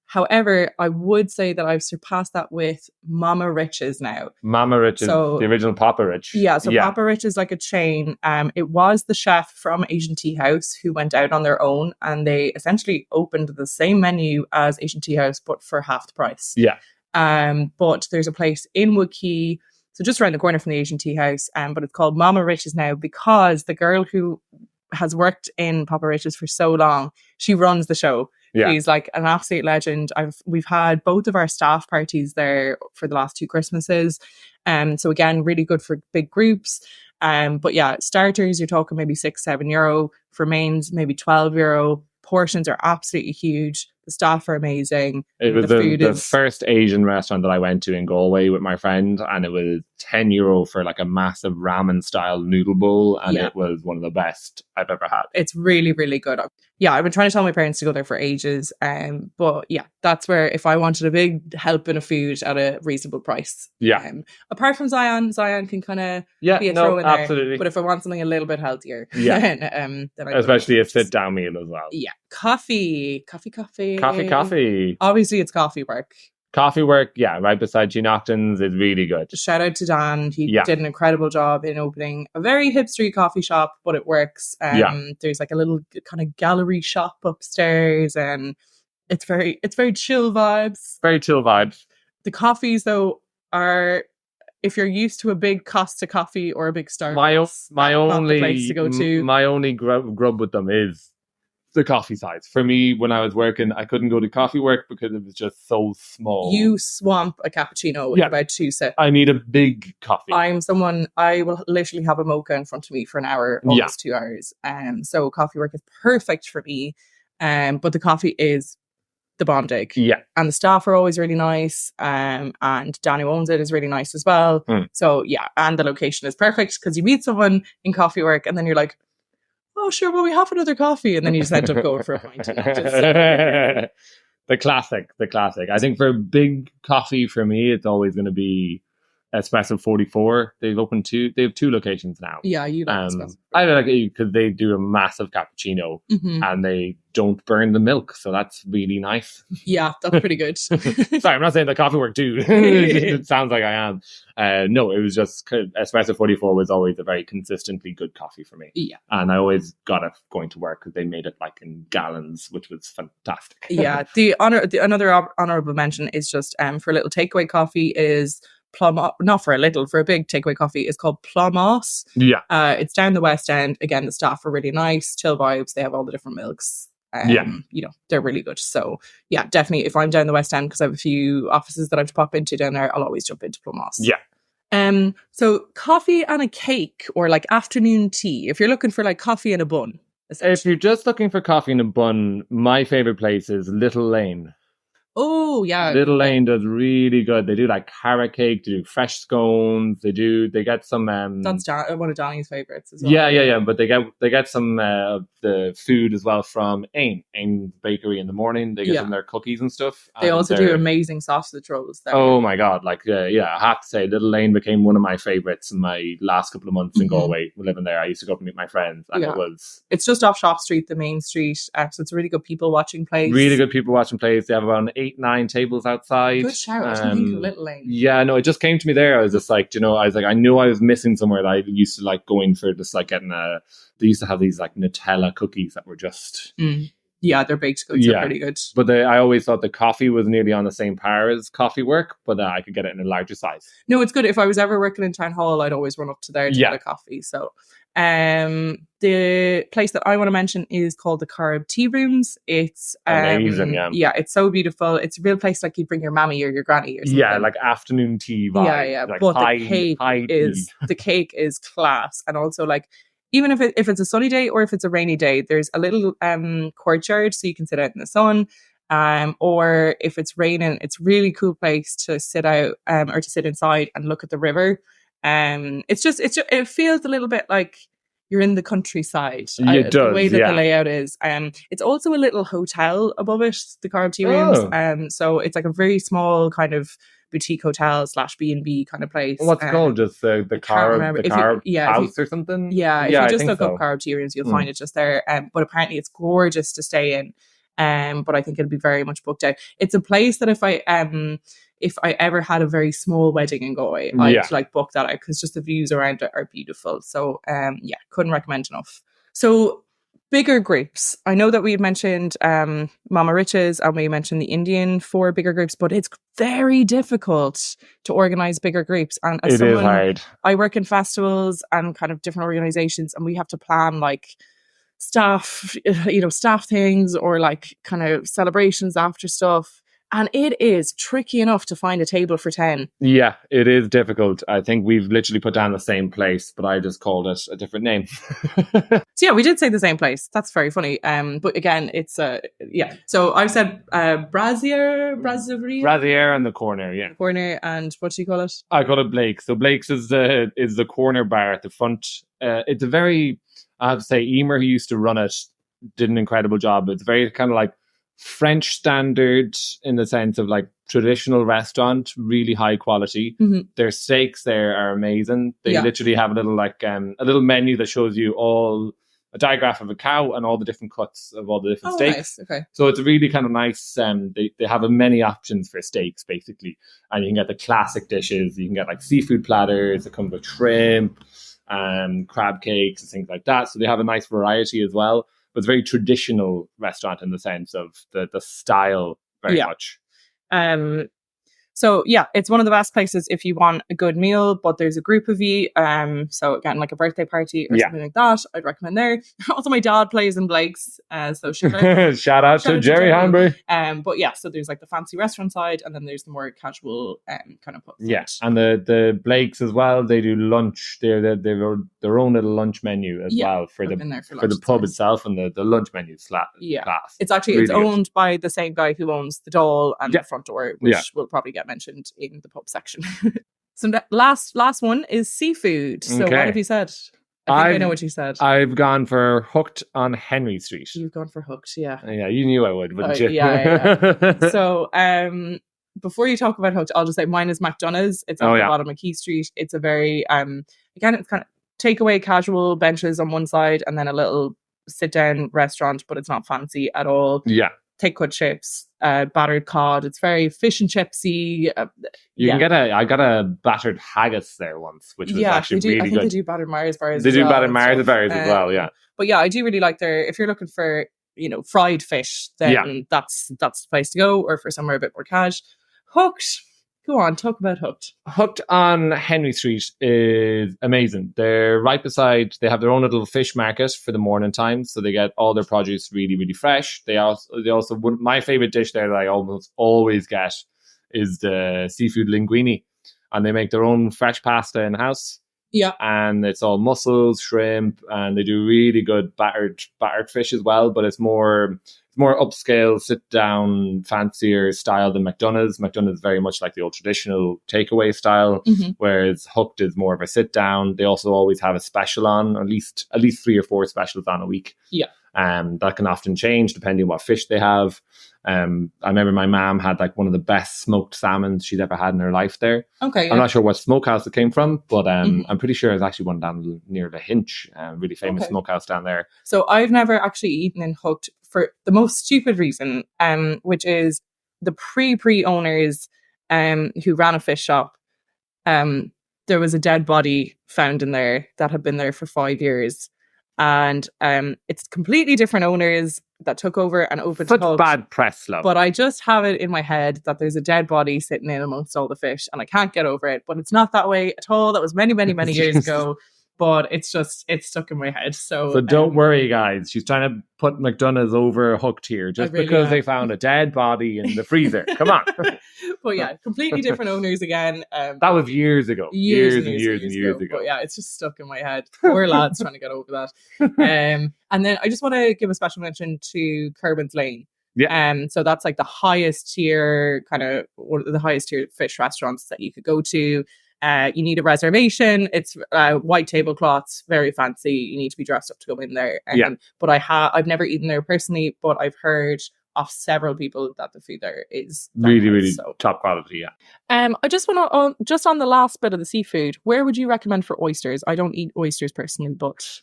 However, I would say that I've surpassed that with Mama Rich's now. Mama Rich's, the original Papa Rich. Yeah, so Papa Rich is like a chain. It was the chef from Asian Tea House who went out on their own, and they essentially opened the same menu as Asian Tea House, but for half the price. Yeah. But there's a place in Quay, so just around the corner from the Asian Tea House, but it's called Mama Rich's now because the girl who has worked in Papa Rich's for so long, she runs the show. Yeah. She's like an absolute legend. We've had both of our staff parties there for the last 2 Christmases. So again, really good for big groups. But yeah, starters, you're talking maybe €6-7. For mains, maybe €12. Portions are absolutely huge. The staff are amazing. It was the first Asian restaurant that I went to in Galway with my friend, and it was €10 for like a massive ramen style noodle bowl, and it was one of the best I've ever had. It's really, really good. Yeah, I've been trying to tell my parents to go there for ages. But yeah, that's where if I wanted a big helping of food at a reasonable price. Yeah. Apart from Zion can kind of be a throw in absolutely. there. But if I want something a little bit healthier, then especially a sit down meal as well. Yeah. Coffee. Coffee. Obviously, it's Coffee Work. Coffee Work, right beside Gene Octon's, is really good. Shout out to Dan. He did an incredible job in opening a very hipstery coffee shop, but it works. There's like a little kind of gallery shop upstairs, and it's very chill vibes. Very chill vibes. The coffees, though, are, if you're used to a big Costa coffee or a big Starbucks, my only place to go to. My only grub with them is the coffee size. For me, when I was working, I couldn't go to coffee work because it was just so small. You swamp a cappuccino in about 2 sips. I need a big coffee. I will literally have a mocha in front of me for an hour, almost 2 hours. So coffee work is perfect for me. But the coffee is the bomb egg. Yeah. And the staff are always really nice. And Danny who owns it is really nice as well. So yeah, and the location is perfect because you meet someone in coffee work and then you're like, oh sure, well we have another coffee, and then you just end up going for a pint. The classic. I think for a big coffee for me, it's always going to be Espresso 44. They have 2 locations now. Yeah, you like Espresso. I like it because they do a massive cappuccino and they don't burn the milk, so that's really nice. Yeah, that's pretty good. Sorry, I'm not saying that coffee work too. It sounds like I am. No, it was just Espresso 44 was always a very consistently good coffee for me. Yeah, and I always got it going to work because they made it like in gallons, which was fantastic. Yeah, another honorable mention is just for a little takeaway coffee is not for a little, for a big takeaway coffee is called Plumos. Yeah. It's down the West End. Again, the staff are really nice, chill vibes. They have all the different milks. They're really good. So yeah, definitely if I'm down the West End, because I have a few offices that I have to pop into down there, I'll always jump into Plumos. Yeah. So coffee and a cake, or like afternoon tea, if you're looking for like coffee and a bun. If you're just looking for coffee and a bun, my favorite place is Little Lane. Oh yeah, Little Lane does really good. They do like carrot cake, they do fresh scones, they get some that's one of Donnie's favorites as well. Yeah, but they get some the food as well from Éan bakery in the morning. They get some of their cookies and stuff. They also do amazing sausage rolls there. Oh my god, I have to say Little Lane became one of my favorites in my last couple of months in Galway living there. I used to go up and meet my friends, and it's just off Shop Street, the main street, so it's a really good people watching place. They have around 8-9 tables outside. Good shout. I didn't think of Little Lane. Yeah, no, it just came to me there. I was just like, I knew I was missing somewhere that I used to like going for, just like getting they used to have these like Nutella cookies that were just yeah, their baked goods are pretty good. But I always thought the coffee was nearly on the same par as coffee work, but I could get it in a larger size. No, it's good. If I was ever working in Town Hall, I'd always run up to there to get a coffee. So the place that I want to mention is called the Carib Tea Rooms. It's amazing, yeah, it's so beautiful. It's a real place like you'd bring your mammy or your granny or something. Yeah, like afternoon tea vibe. Yeah. Like but the cake is class. And also like, even if it's a sunny day or if it's a rainy day, there's a little courtyard so you can sit out in the sun. Or if it's raining, it's a really cool place to sit out or to sit inside and look at the river. It feels a little bit like you're in the countryside. It does, the way that the layout is. It's also a little hotel above it, the Carib Tea Rooms. So it's like a very small kind of boutique hotel / B&B kind of place. What's it called? Just the Carib house or something? Yeah, if you just look up Carib Tea Rooms, you'll find it just there. But apparently it's gorgeous to stay in. But I think it'll be very much booked out. It's a place that if I ever had a very small wedding in Galway, I'd like book that out because just the views around it are beautiful. So couldn't recommend enough. So bigger groups. I know that we had mentioned Mama Rich's and we mentioned the Indian for bigger groups, but it's very difficult to organize bigger groups. And as it is hard. I work in festivals and kind of different organizations, and we have to plan like staff things or like kind of celebrations after stuff. And it is tricky enough to find a table for 10. Yeah, it is difficult. I think we've literally put down the same place, but I just called it a different name. So yeah, we did say the same place. That's very funny. But again, it's So I've said Brasserie in the corner, yeah. Corner, and what do you call it? I call it Blake's. So Blake's is the corner bar at the front. It's a very, I have to say, Emer, who used to run it, did an incredible job. It's very kind of like French standard in the sense of like traditional restaurant, really high quality. Their steaks there are amazing. They literally have a little menu that shows you a diagram of a cow and all the different cuts of all the different steaks. Nice. Okay. So it's a really kind of nice, they have many options for steaks basically. And you can get the classic dishes. You can get like seafood platters that come with shrimp and crab cakes and things like that. So they have a nice variety as well. But it's a very traditional restaurant in the sense of the style very much. So yeah, it's one of the best places if you want a good meal, but there's a group of you. So again, like a birthday party or something like that, I'd recommend there. Also, my dad plays in Blake's, so shout out to Jerry Hanbury. But yeah, so there's like the fancy restaurant side, and then there's the more casual kind of pub side. Yeah, and the Blakes as well. They do lunch. They're their own little lunch menu as well for the pub itself, and the lunch menu is class. It's actually really owned by the same guy who owns the Dole and the front door, which will probably get mentioned in the pub section. So the last one is seafood. So what have you said? I know what you said. I've gone for Hooked on Henry Street. You've gone for Hooked, yeah. Yeah, you knew I would, wouldn't you? Yeah. So before you talk about Hooked, I'll just say mine is McDonough's. It's at the bottom of Quay Street. It's a very again, it's kind of takeaway casual benches on one side and then a little sit down restaurant, but it's not fancy at all. Yeah. Take cut chips, battered cod. It's very fish and chipsy. You can get I got a battered haggis there once, which was actually really good. I think they do battered Mars bars. They do battered Mars bars as well, yeah. But yeah, I do really like if you're looking for, fried fish, then that's the place to go, or for somewhere a bit more cash. Hooked. Go on, talk about Hooked. Hooked on Henry Street is amazing. They're right beside, they have their own little fish market for the morning time, so they get all their produce really, really fresh. They also my favorite dish there that I almost always get is the seafood linguine, and they make their own fresh pasta in house. Yeah, and it's all mussels, shrimp, and they do really good battered fish as well. But it's more upscale, sit down, fancier style than McDonough's. McDonough's is very much like the old traditional takeaway style, whereas Hooked is more of a sit down. They also always have a special on, at least 3 or 4 specials on a week. Yeah, that can often change depending on what fish they have. I remember my mom had like one of the best smoked salmons she's ever had in her life there. Okay, I'm not sure what smokehouse it came from, but I'm pretty sure it's actually one down near the Hinch, really famous smokehouse down there. So I've never actually eaten in Hooked for the most stupid reason, which is the pre-owners who ran a fish shop. There was a dead body found in there that had been there for 5 years. And it's completely different owners that took over and opened such Hooked. Bad press, love. But I just have it in my head that there's a dead body sitting in amongst all the fish, and I can't get over it. But it's not that way at all. That was many, many, many years ago. But it's stuck in my head. So don't worry, guys. She's trying to put McDonough's over Hooked here just really because they found a dead body in the freezer. Come on. But yeah, completely different owners again. That was years ago. Years ago. But yeah, it's just stuck in my head. Poor lads trying to get over that. And then I just want to give a special mention to Kerbin's Lane. Yeah. So that's like the highest tier, kind of one of the highest tier fish restaurants that you could go to. You need a reservation. It's white tablecloths, very fancy. You need to be dressed up to go in there. But I've never eaten there personally, but I've heard of several people that the food there is really top quality. I just want to just on the last bit of the seafood, where would you recommend for oysters? I don't eat oysters personally, but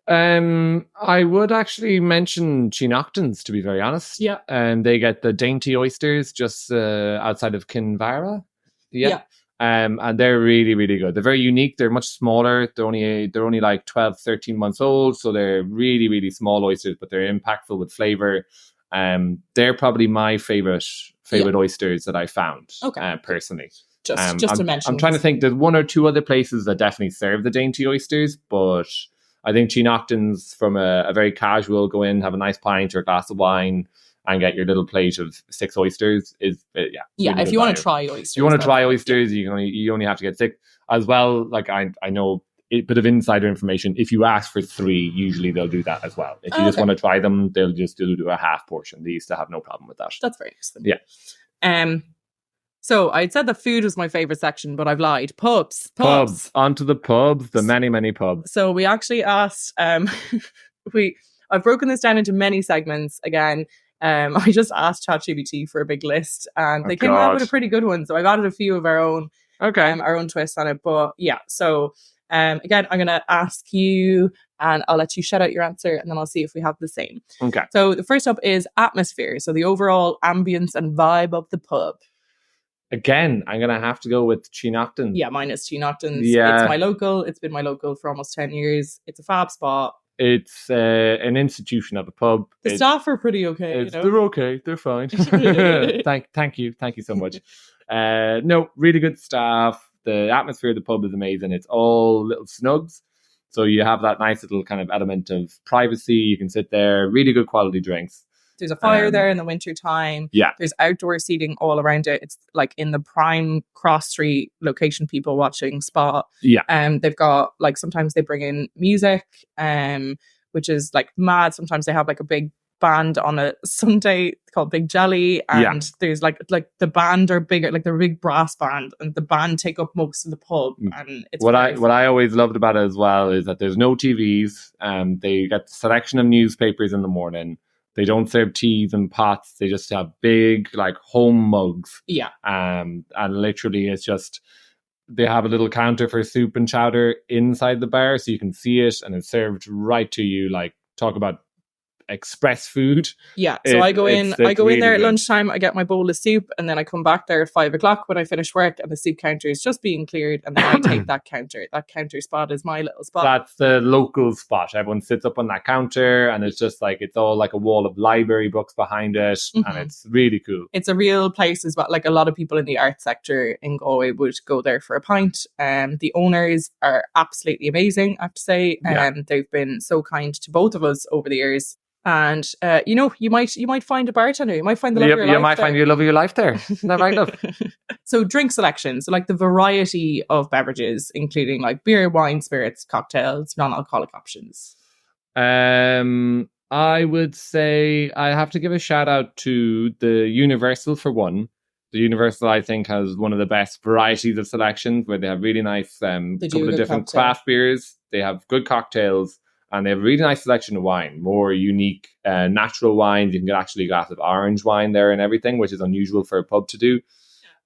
I would actually mention Chinoctans, to be very honest. Yeah, and they get the dainty oysters just outside of Kinvara. Yeah. And they're really, really good. They're very unique. They're much smaller. They're only like 12, 13 months old. So they're really, really small oysters, but they're impactful with flavor. They're probably my favorite oysters that I found personally. Just to mention. I'm trying to think. There's 1 or 2 other places that definitely serve the dainty oysters, but I think Chinoctans, from a very casual, go in, have a nice pint or a glass of wine, and get your little plate of 6 oysters is really if you want to try oysters. You only have to get 6 as well. Like I know a bit of insider information. If you ask for 3, usually they'll do that as well. If you just want to try them, they'll just do a half portion. They used to have no problem with that. That's very interesting. Yeah. So I'd said the food was my favorite section, but I've lied. Pubs. Onto the pubs. The many pubs. So we actually asked. I've broken this down into many segments again. I just asked ChatGPT for a big list, and they came out with a pretty good one. So I've added a few of our own, our own twists on it. But yeah, so again, I'm going to ask you, and I'll let you shout out your answer, and then I'll see if we have the same. Okay. So the first up is atmosphere. So the overall ambience and vibe of the pub. Again, I'm going to have to go with Chinoctans. Yeah, mine is Chinoctans. Yeah. It's my local. It's been my local for almost 10 years. It's a fab spot. It's an institution of a pub. The staff are pretty okay. They're okay. They're fine. Thank you so much. No, really good staff. The atmosphere of the pub is amazing. It's all little snugs. So you have that nice little kind of element of privacy. You can sit there, really good quality drinks. There's a fire there in the winter time. Yeah. There's outdoor seating all around it. It's like in the prime cross street location, people watching spot. Yeah. They've got like, sometimes they bring in music, which is like mad. Sometimes they have like a big band on a Sunday called Big Jelly, and there's like the band are bigger, like they're a big brass band, and the band take up most of the pub. And it's what I always loved about it as well is that there's no TVs. They get the selection of newspapers in the morning. They don't serve teas and pots. They just have big like home mugs. Yeah. And literally it's just, they have a little counter for soup and chowder inside the bar, so you can see it, and it's served right to you. Like, talk about express food. Yeah. So I go in really there at good. lunchtime, I get my bowl of soup, and then I come back there at 5 o'clock when I finish work, and the soup counter is just being cleared, and then I take that counter. That counter spot is my little spot. That's the local spot. Everyone sits up on that counter, and it's just like, it's all like a wall of library books behind it, and it's really cool. It's a real place as well. Like, a lot of people in the art sector in Galway would go there for a pint. The owners are absolutely amazing, I have to say. They've been so kind to both of us over the years. And you might find a bartender. You might find the love of your life. You might find your love of your life there. Isn't that right, love? So drink selection. So like the variety of beverages, including like beer, wine, spirits, cocktails, non-alcoholic options. I would say I have to give a shout out to the Universal for one. The Universal, I think, has one of the best varieties of selections, where they have really nice couple of different craft beers. They have good cocktails. And they have a really nice selection of wine, more unique, natural wines. You can get actually a glass of orange wine there and everything, which is unusual for a pub to do.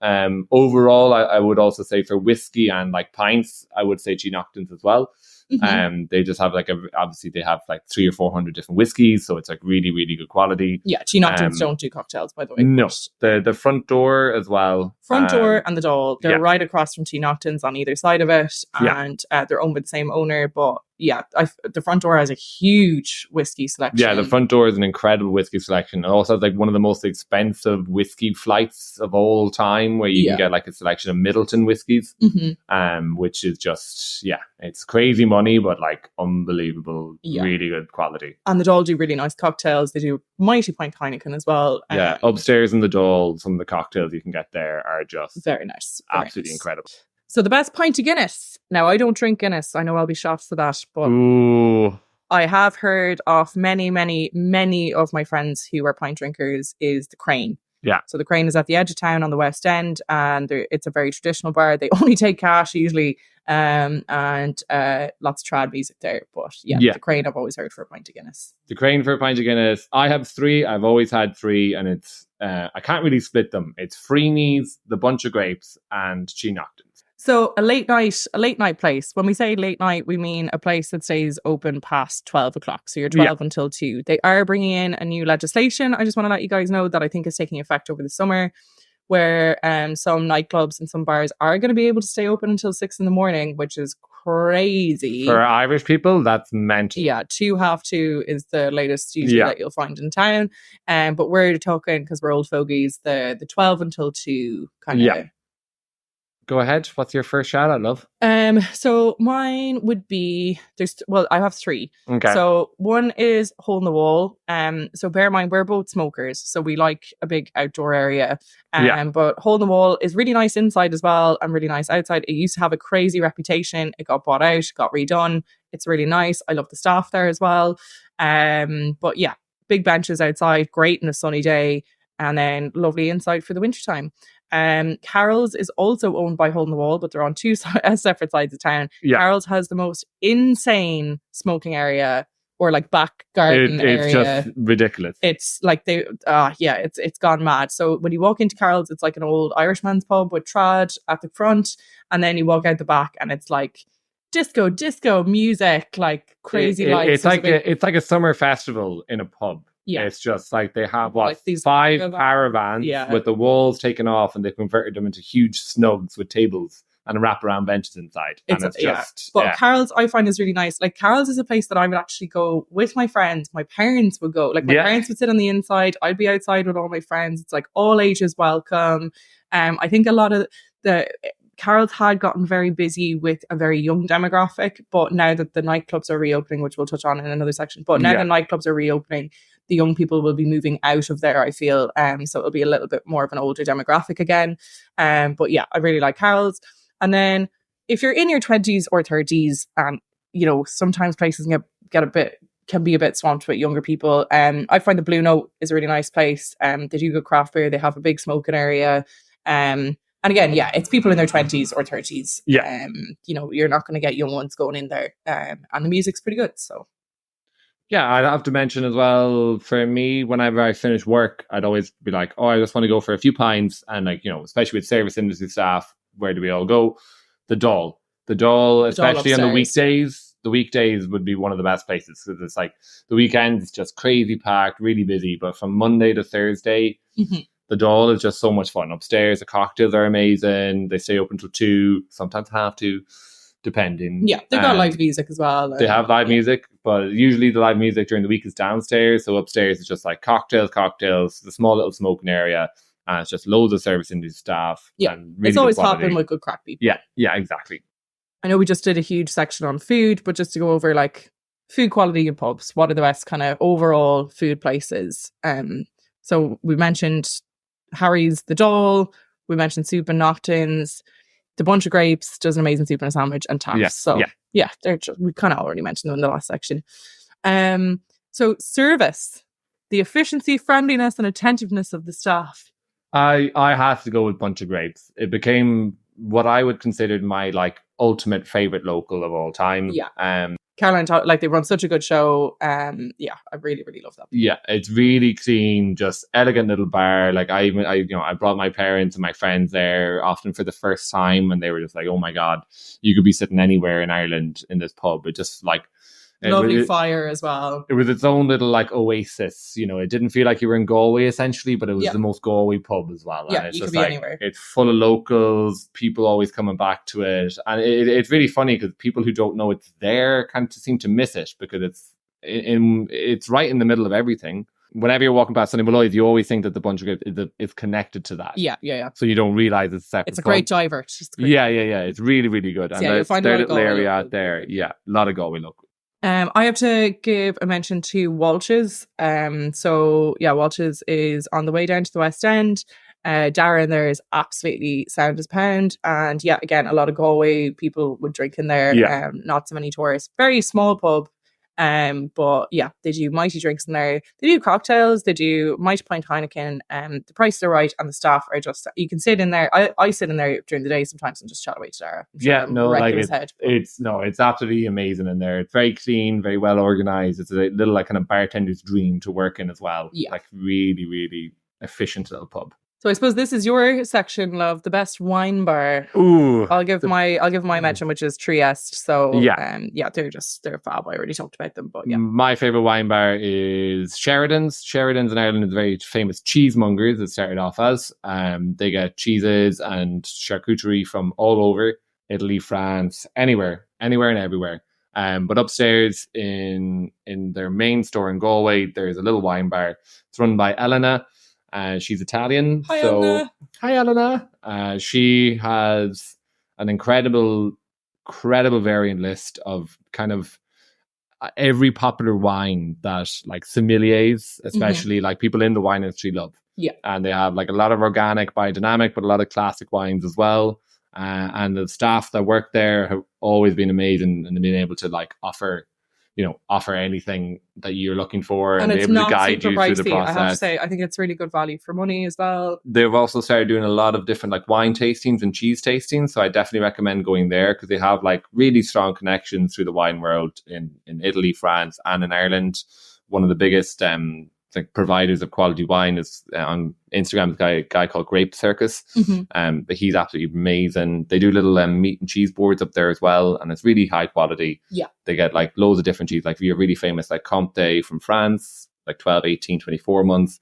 Overall, I would also say for whiskey and like pints, I would say Chinoctans as well. They just have like obviously they have like 300 or 400 different whiskies, so it's like really, really good quality. Yeah, Chinoctans don't do cocktails, by the way. No, the front door as well. Front door and the Dáil, they're right across from Chinoctans on either side of it, and they're owned by the same owner. But yeah, the front door has a huge whiskey selection. Yeah, the front door is an incredible whiskey selection. It also has like one of the most expensive whiskey flights of all time, where you can get like a selection of Middleton whiskies, which is just, it's crazy money, but like unbelievable, really good quality. And the Dáil do really nice cocktails. They do mighty pint Heineken as well. Upstairs in the Dáil, some of the cocktails you can get there are just very nice, absolutely incredible. So the best pint of Guinness. Now, I don't drink Guinness. I know I'll be shocked for that, but I have heard of many, many, many of my friends who are pint drinkers is the Crane. Yeah. So the Crane is at the edge of town on the West End, and it's a very traditional bar. They only take cash usually, and lots of trad music there. But the Crane I've always heard for a pint of Guinness. The Crane for a pint of Guinness. I have 3. I've always had 3, and it's I can't really split them. It's Freeney's, the Bunch of Grapes, and Chinoctans. So a late night place. When we say late night, we mean a place that stays open past 12 o'clock. So you're 12 until 2. They are bringing in a new legislation. I just want to let you guys know that I think is taking effect over the summer, where some nightclubs and some bars are going to be able to stay open until 6 a.m, which is crazy. For Irish people, that's mental. Yeah, 2:30 is the latest usually that you'll find in town. But we're talking, because we're old fogies, the 12 until 2 kind of. Go ahead. What's your first shout out, love? So mine would be I have 3. Okay. So one is Hole in the Wall. So bear in mind, we're both smokers, so we like a big outdoor area. But Hole in the Wall is really nice inside as well, and really nice outside. It used to have a crazy reputation. It got bought out, got redone. It's really nice. I love the staff there as well. But yeah, big benches outside, great in a sunny day, and then lovely inside for the wintertime. Carol's is also owned by Hole in the Wall, but they're on 2 separate sides of town. Carol's has the most insane smoking area, or like back garden area. It's just ridiculous. It's like it's gone mad. So when you walk into Carol's, it's like an old Irishman's pub with trad at the front, and then you walk out the back, and it's like disco music, like crazy lights. It's like a summer festival in a pub. Yeah. It's just like they have these 5 caravans with the walls taken off, and they've converted them into huge snugs with tables. and a wraparound benches inside. It's, and it's just, But Carol's, I find, is really nice. Like, Carol's is a place that I would actually go with my friends. My parents would go. Like, my parents would sit on the inside. I'd be outside with all my friends. It's like all ages welcome. I think a lot of the Carol's had gotten very busy with a very young demographic, but now that the nightclubs are reopening, which we'll touch on in another section, but now the nightclubs are reopening, the young people will be moving out of there, I feel. So it'll be a little bit more of an older demographic again. But yeah, I really like Carol's. And then if you're in your 20s or 30s, and you know, sometimes places can be a bit swamped with younger people. I find the Blue Note is a really nice place. They do good craft beer. They have a big smoking area. And again, it's people in their 20s or 30s. You know, you're not going to get young ones going in there. And the music's pretty good. So, yeah, I'd have to mention as well, for me, whenever I finish work, I'd always be like, oh, I just want to go for a few pints. And like, you know, especially with service industry staff, where do we all go? The Dáil. The Dáil, especially on the weekdays. The weekdays would be one of the best places because it's like the weekends, it's just crazy packed, really busy. But from Monday to Thursday, the Dáil is just so much fun. Upstairs, the cocktails are amazing. They stay open till 2, sometimes half 2, depending. Yeah, they've got live music as well. They have live music, but usually the live music during the week is downstairs. So upstairs is just like cocktails, the small little smoking area. And it's just loads of service industry staff. Yeah, and really it's always hopping with good crack people. Yeah, exactly. I know we just did a huge section on food, but just to go over like food quality in pubs, what are the best kind of overall food places? So we mentioned Harry's, the Dáil, we mentioned Soup and Knockton's, the Bunch of Grapes does an amazing soup and a sandwich, and Taps. They're just, we kind of already mentioned them in the last section. So service, the efficiency, friendliness, and attentiveness of the staff. I have to go with Bunch of Grapes. It became what I would consider my like ultimate favorite local of all time. Caroline, like, they run such a good show. I really, really love that. Yeah, it's really clean, just elegant little bar. Like I brought my parents and my friends there often for the first time, and they were just like, oh my God, you could be sitting anywhere in Ireland in this pub. It just like lovely fire as well. It was its own little like oasis. You know, it didn't feel like you were in Galway essentially, but it was the most Galway pub as well. Yeah, and it's you just could be like anywhere. It's full of locals, people always coming back to it, and it's really funny because people who don't know it's there kind of seem to miss it because it's right in the middle of everything. Whenever you're walking past Sunny Malloy's, you always think that the Bunch of Grapes is connected to that. Yeah. So you don't realize it's separate. It's a great divert. Yeah. It's really, really good. And you'll find their a lot of little Galway area local. out there. Yeah, a lot of Galway local. I have to give a mention to Walsh's. Walsh's is on the way down to the West End. Darren there is absolutely sound as pound. And yeah, again, a lot of Galway people would drink in there. Not so many tourists. Very small pub. But yeah, they do mighty drinks in there. They do cocktails. They do mighty pint Heineken. The prices are right, and the staff are just. You can sit in there. I sit in there during the day sometimes and just chat away to Dara. It's absolutely amazing in there. It's very clean, very well organized. It's a little like kind of bartender's dream to work in as well. Yeah, like really, really efficient little pub. So I suppose this is your section, love, the best wine bar. Ooh. I'll give my mention, which is Trieste. So they're fab. I already talked about them, but yeah. My favorite wine bar is Sheridan's. Sheridan's in Ireland is very famous cheesemongers. It started off as they get cheeses and charcuterie from all over Italy, France, anywhere and everywhere. But upstairs in their main store in Galway, there's a little wine bar. It's run by Elena. She's Italian. Hi, Elena. She has an incredible variant list of kind of every popular wine that like sommeliers, especially like people in the wine industry, love. Yeah. And they have like a lot of organic, biodynamic, but a lot of classic wines as well. And the staff that work there have always been amazing and been able to like offer anything that you're looking for and be able to guide you through the process. I have to say, I think it's really good value for money as well. They've also started doing a lot of different like wine tastings and cheese tastings. So I definitely recommend going there because they have like really strong connections through the wine world in Italy, France, and in Ireland. One of the biggest like providers of quality wine is on Instagram, a guy called Grape Circus. But he's absolutely amazing. They do little meat and cheese boards up there as well, and it's really high quality. Yeah, they get like loads of different cheese. Like you're really famous like Comté from France, like 12, 18, 24 months.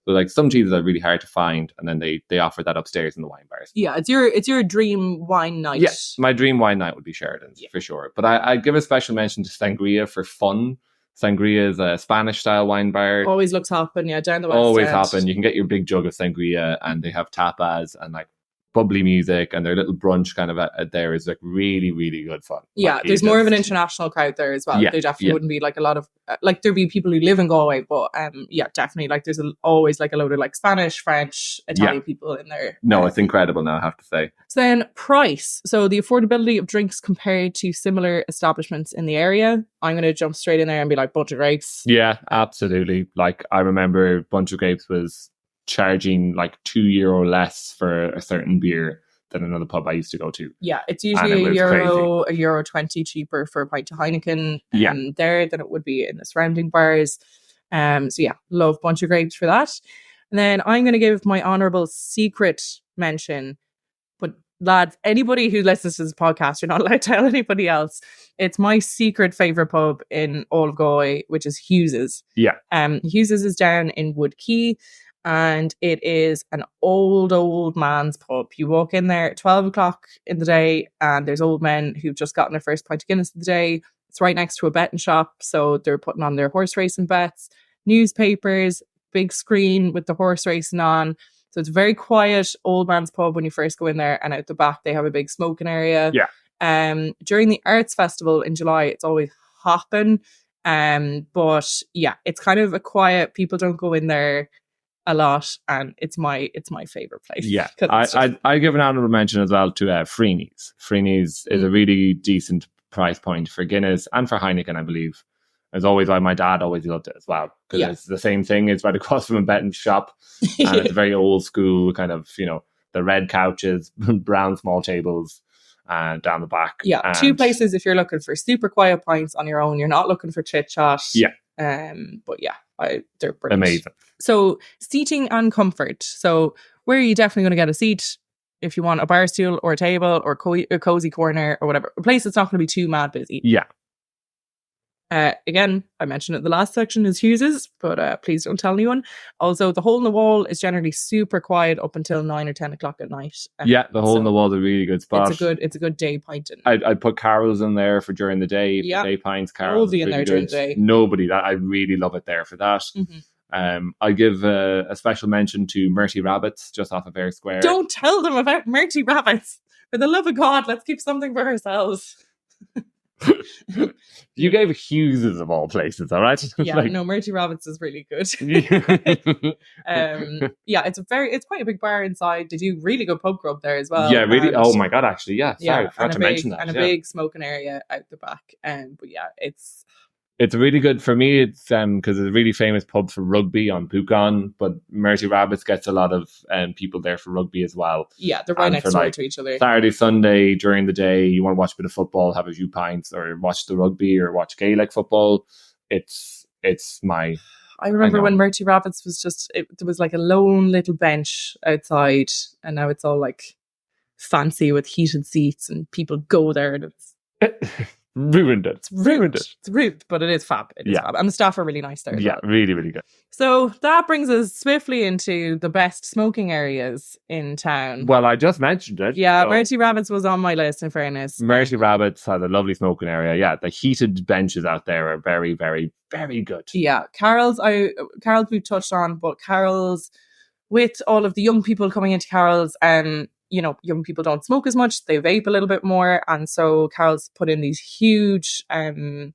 But like some cheeses are really hard to find, and then they offer that upstairs in the wine bars. Yeah, it's your dream wine night. Yes, my dream wine night would be Sheridan's for sure. But I give a special mention to Sangria for fun. Sangria is a Spanish style wine bar. Always looks hopping, down the west Always end. hopping. You can get your big jug of Sangria, and they have tapas and like bubbly music, and their little brunch kind of there is like really, really good fun. Yeah, like, there's more of an international crowd there as well. Yeah, there definitely wouldn't be like a lot of like there'd be people who live in Galway, but definitely like there's always like a load of like Spanish, French, Italian people in there. No, it's incredible now, I have to say. So then price. So the affordability of drinks compared to similar establishments in the area. I'm going to jump straight in there and be like Bunch of Grapes. Yeah, absolutely. Like I remember Bunch of Grapes was charging like €2 less for a certain beer than another pub I used to go to. Yeah, it's usually €1.20 cheaper for a pint of Heineken there than it would be in the surrounding bars. So yeah, love Bunch of Grapes for that. And then I'm going to give my honourable secret mention. But lads, anybody who listens to this podcast, you're not allowed to tell anybody else. It's my secret favourite pub in all of Galway, which is Hughes's. Yeah. Hughes's is down in Wood Quay. And it is an old man's pub. You walk in there at 12 o'clock in the day and there's old men who've just gotten their first pint of Guinness of the day. It's right next to a betting shop. So they're putting on their horse racing bets, newspapers, big screen with the horse racing on. So it's a very quiet old man's pub when you first go in there. And out the back, they have a big smoking area. Yeah. During the Arts Festival in July, it's always hopping. But yeah, it's kind of a quiet, people don't go in there a lot, and it's my favorite place. Yeah, I give an honorable mention as well to Freeney's. Freeney's is a really decent price point for Guinness and for Heineken, I believe. As always, my dad always loved it as well because it's the same thing. It's right across from a betting shop, and it's a very old school kind of the red couches, brown small tables, and down the back. Yeah, and two places if you're looking for super quiet pints on your own. You're not looking for chit chat. Yeah. But yeah, they're brilliant. Amazing. So seating and comfort. So where are you definitely going to get a seat if you want a bar stool or a table or a cozy corner or whatever. A place that's not going to be too mad busy. Yeah. Again, I mentioned it in the last section is Hughes's, but please don't tell anyone. Also, the hole in the wall is generally super quiet up until 9 or 10 o'clock at night. The hole in the wall is a really good spot. It's a good day pinting. I'd put Carol's in there for during the day. Yeah. Day pints, Carol's in there during the day. Nobody, I really love it there for that. Mm-hmm. I give a special mention to Murty Rabbits just off of Eyre Square. Don't tell them about Murty Rabbits. For the love of God, let's keep something for ourselves. You gave Hughes's of all places, all right? Yeah, Murty Rabbits is really good. It's quite a big bar inside. They do really good pub grub there as well. Yeah, really. Oh my God, actually, yeah. Sorry, I forgot to mention that. And a big smoking area out the back. But yeah, it's really good for me. It's because it's a really famous pub for rugby on Buchan, but Murty Rabbits gets a lot of people there for rugby as well. Yeah, they're right next door to each other. Saturday, Sunday, during the day, you want to watch a bit of football, have a few pints, or watch the rugby, or watch Gaelic football. It's my. I remember when Murty Rabbits was there was like a lone little bench outside, and now it's all like fancy with heated seats, and people go there, and it's. Ruined it. It's ruined, but it is fab. It is fab. And the staff are really nice there. Yeah, really, really good. So that brings us swiftly into the best smoking areas in town. Well, I just mentioned it. Yeah, Murty Rabbits was on my list, in fairness. Murty Rabbits has a lovely smoking area. Yeah, the heated benches out there are very, very, very good. Yeah, Carol's we've touched on, but Carol's, with all of the young people coming into Carol's, young people don't smoke as much, they vape a little bit more, and so Carol's put in these huge kind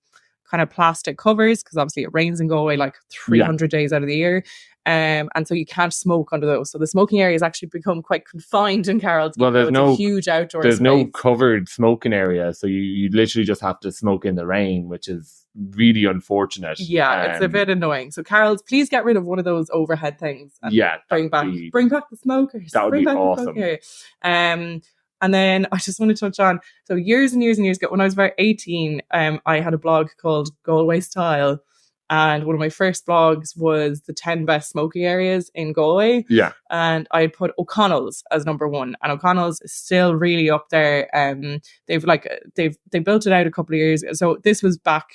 of plastic covers because obviously it rains in Galway like 300 days out of the year, and so you can't smoke under those. So the smoking area has actually become quite confined in Carol's. Well, there's no huge outdoor there's space. No covered smoking area, so you literally just have to smoke in the rain, which is really unfortunate. Yeah, it's a bit annoying. So Carol's, please get rid of one of those overhead things and bring back the smokers. That would be awesome. And then I just want to touch on, so years and years and years ago, when I was about 18, I had a blog called Galway Style, and one of my first blogs was the 10 best smoking areas in Galway. Yeah. And I put O'Connell's as number one, and O'Connell's is still really up there. They built it out a couple of years ago. So this was back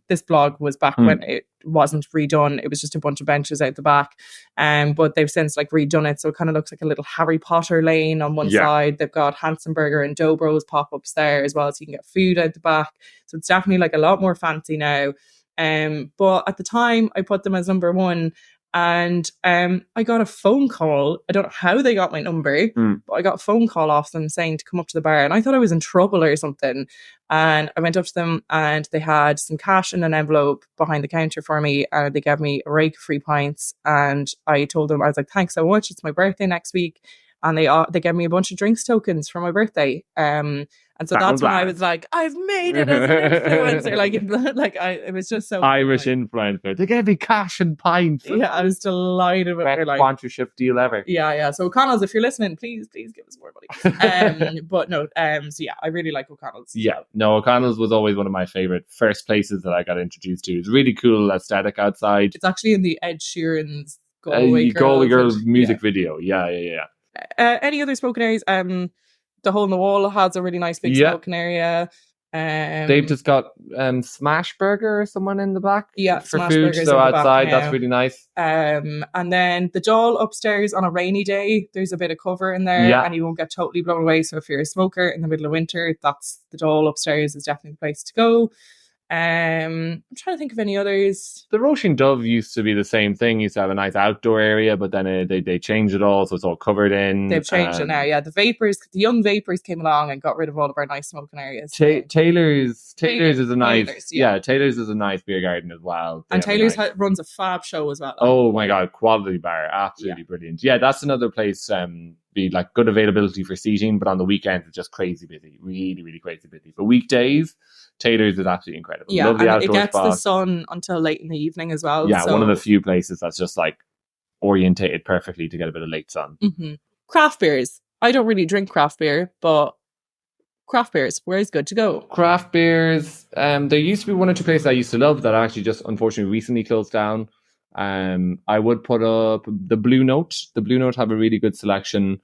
this blog was back when it wasn't redone. It was just a bunch of benches out the back. But they've since like redone it. So it kind of looks like a little Harry Potter lane on one side. They've got Hanson Burger and Dobro's pop-ups there as well. So you can get food out the back. So it's definitely like a lot more fancy now. But at the time I put them as number one. And I got a phone call. I don't know how they got my number, but I got a phone call off them saying to come up to the bar. And I thought I was in trouble or something. And I went up to them and they had some cash in an envelope behind the counter for me. And they gave me a rake of free pints. And I told them, I was like, thanks so much. It's my birthday next week. And they gave me a bunch of drinks tokens for my birthday. And so that's when I was like, I've made it as an influencer. It was just so Irish influencer. They gave me cash and pints. Yeah, I was delighted with best sponsorship deal ever. Yeah. So O'Connell's, if you're listening, please give us more money. But no, so yeah, I really like O'Connell's. Yeah, no, O'Connell's was always one of my favorite first places that I got introduced to. It's really cool aesthetic outside. It's actually in the Ed Sheeran's Galway Girls music video. Yeah. Any other smoking areas? The Hole in the Wall has a really nice big smoking area. They've just got Smash Burger or someone in the back for Smash food. So outside, that's really nice. And then the Dáil upstairs on a rainy day, there's a bit of cover in there and you won't get totally blown away. So if you're a smoker in the middle of winter, that's the Dáil upstairs is definitely the place to go. I'm trying to think of any others. The Roisin Dove used to be the same thing. Used to have a nice outdoor area, but then they changed it all, so it's all covered in. They've changed it now. Yeah, the young vapors came along and got rid of all of our nice smoking areas. Taylor's is a nice Taylor's is a nice beer garden as well. And Taylor's runs a fab show as well. Oh my god, quality bar, absolutely brilliant. Yeah, that's another place. Be like good availability for seating, but on the weekends it's just crazy busy, really crazy busy. But weekdays, Taylor's is absolutely incredible. Yeah, lovely and outdoor it gets spot. the sun until late in the evening as well. Yeah, one of the few places that's just like orientated perfectly to get a bit of late sun. Craft beers. I don't really drink craft beer, but craft beers, where is good to go? Craft beers. There used to be one or two places I used to love that actually just unfortunately recently closed down. I would put up the Blue Note. The Blue Note have a really good selection.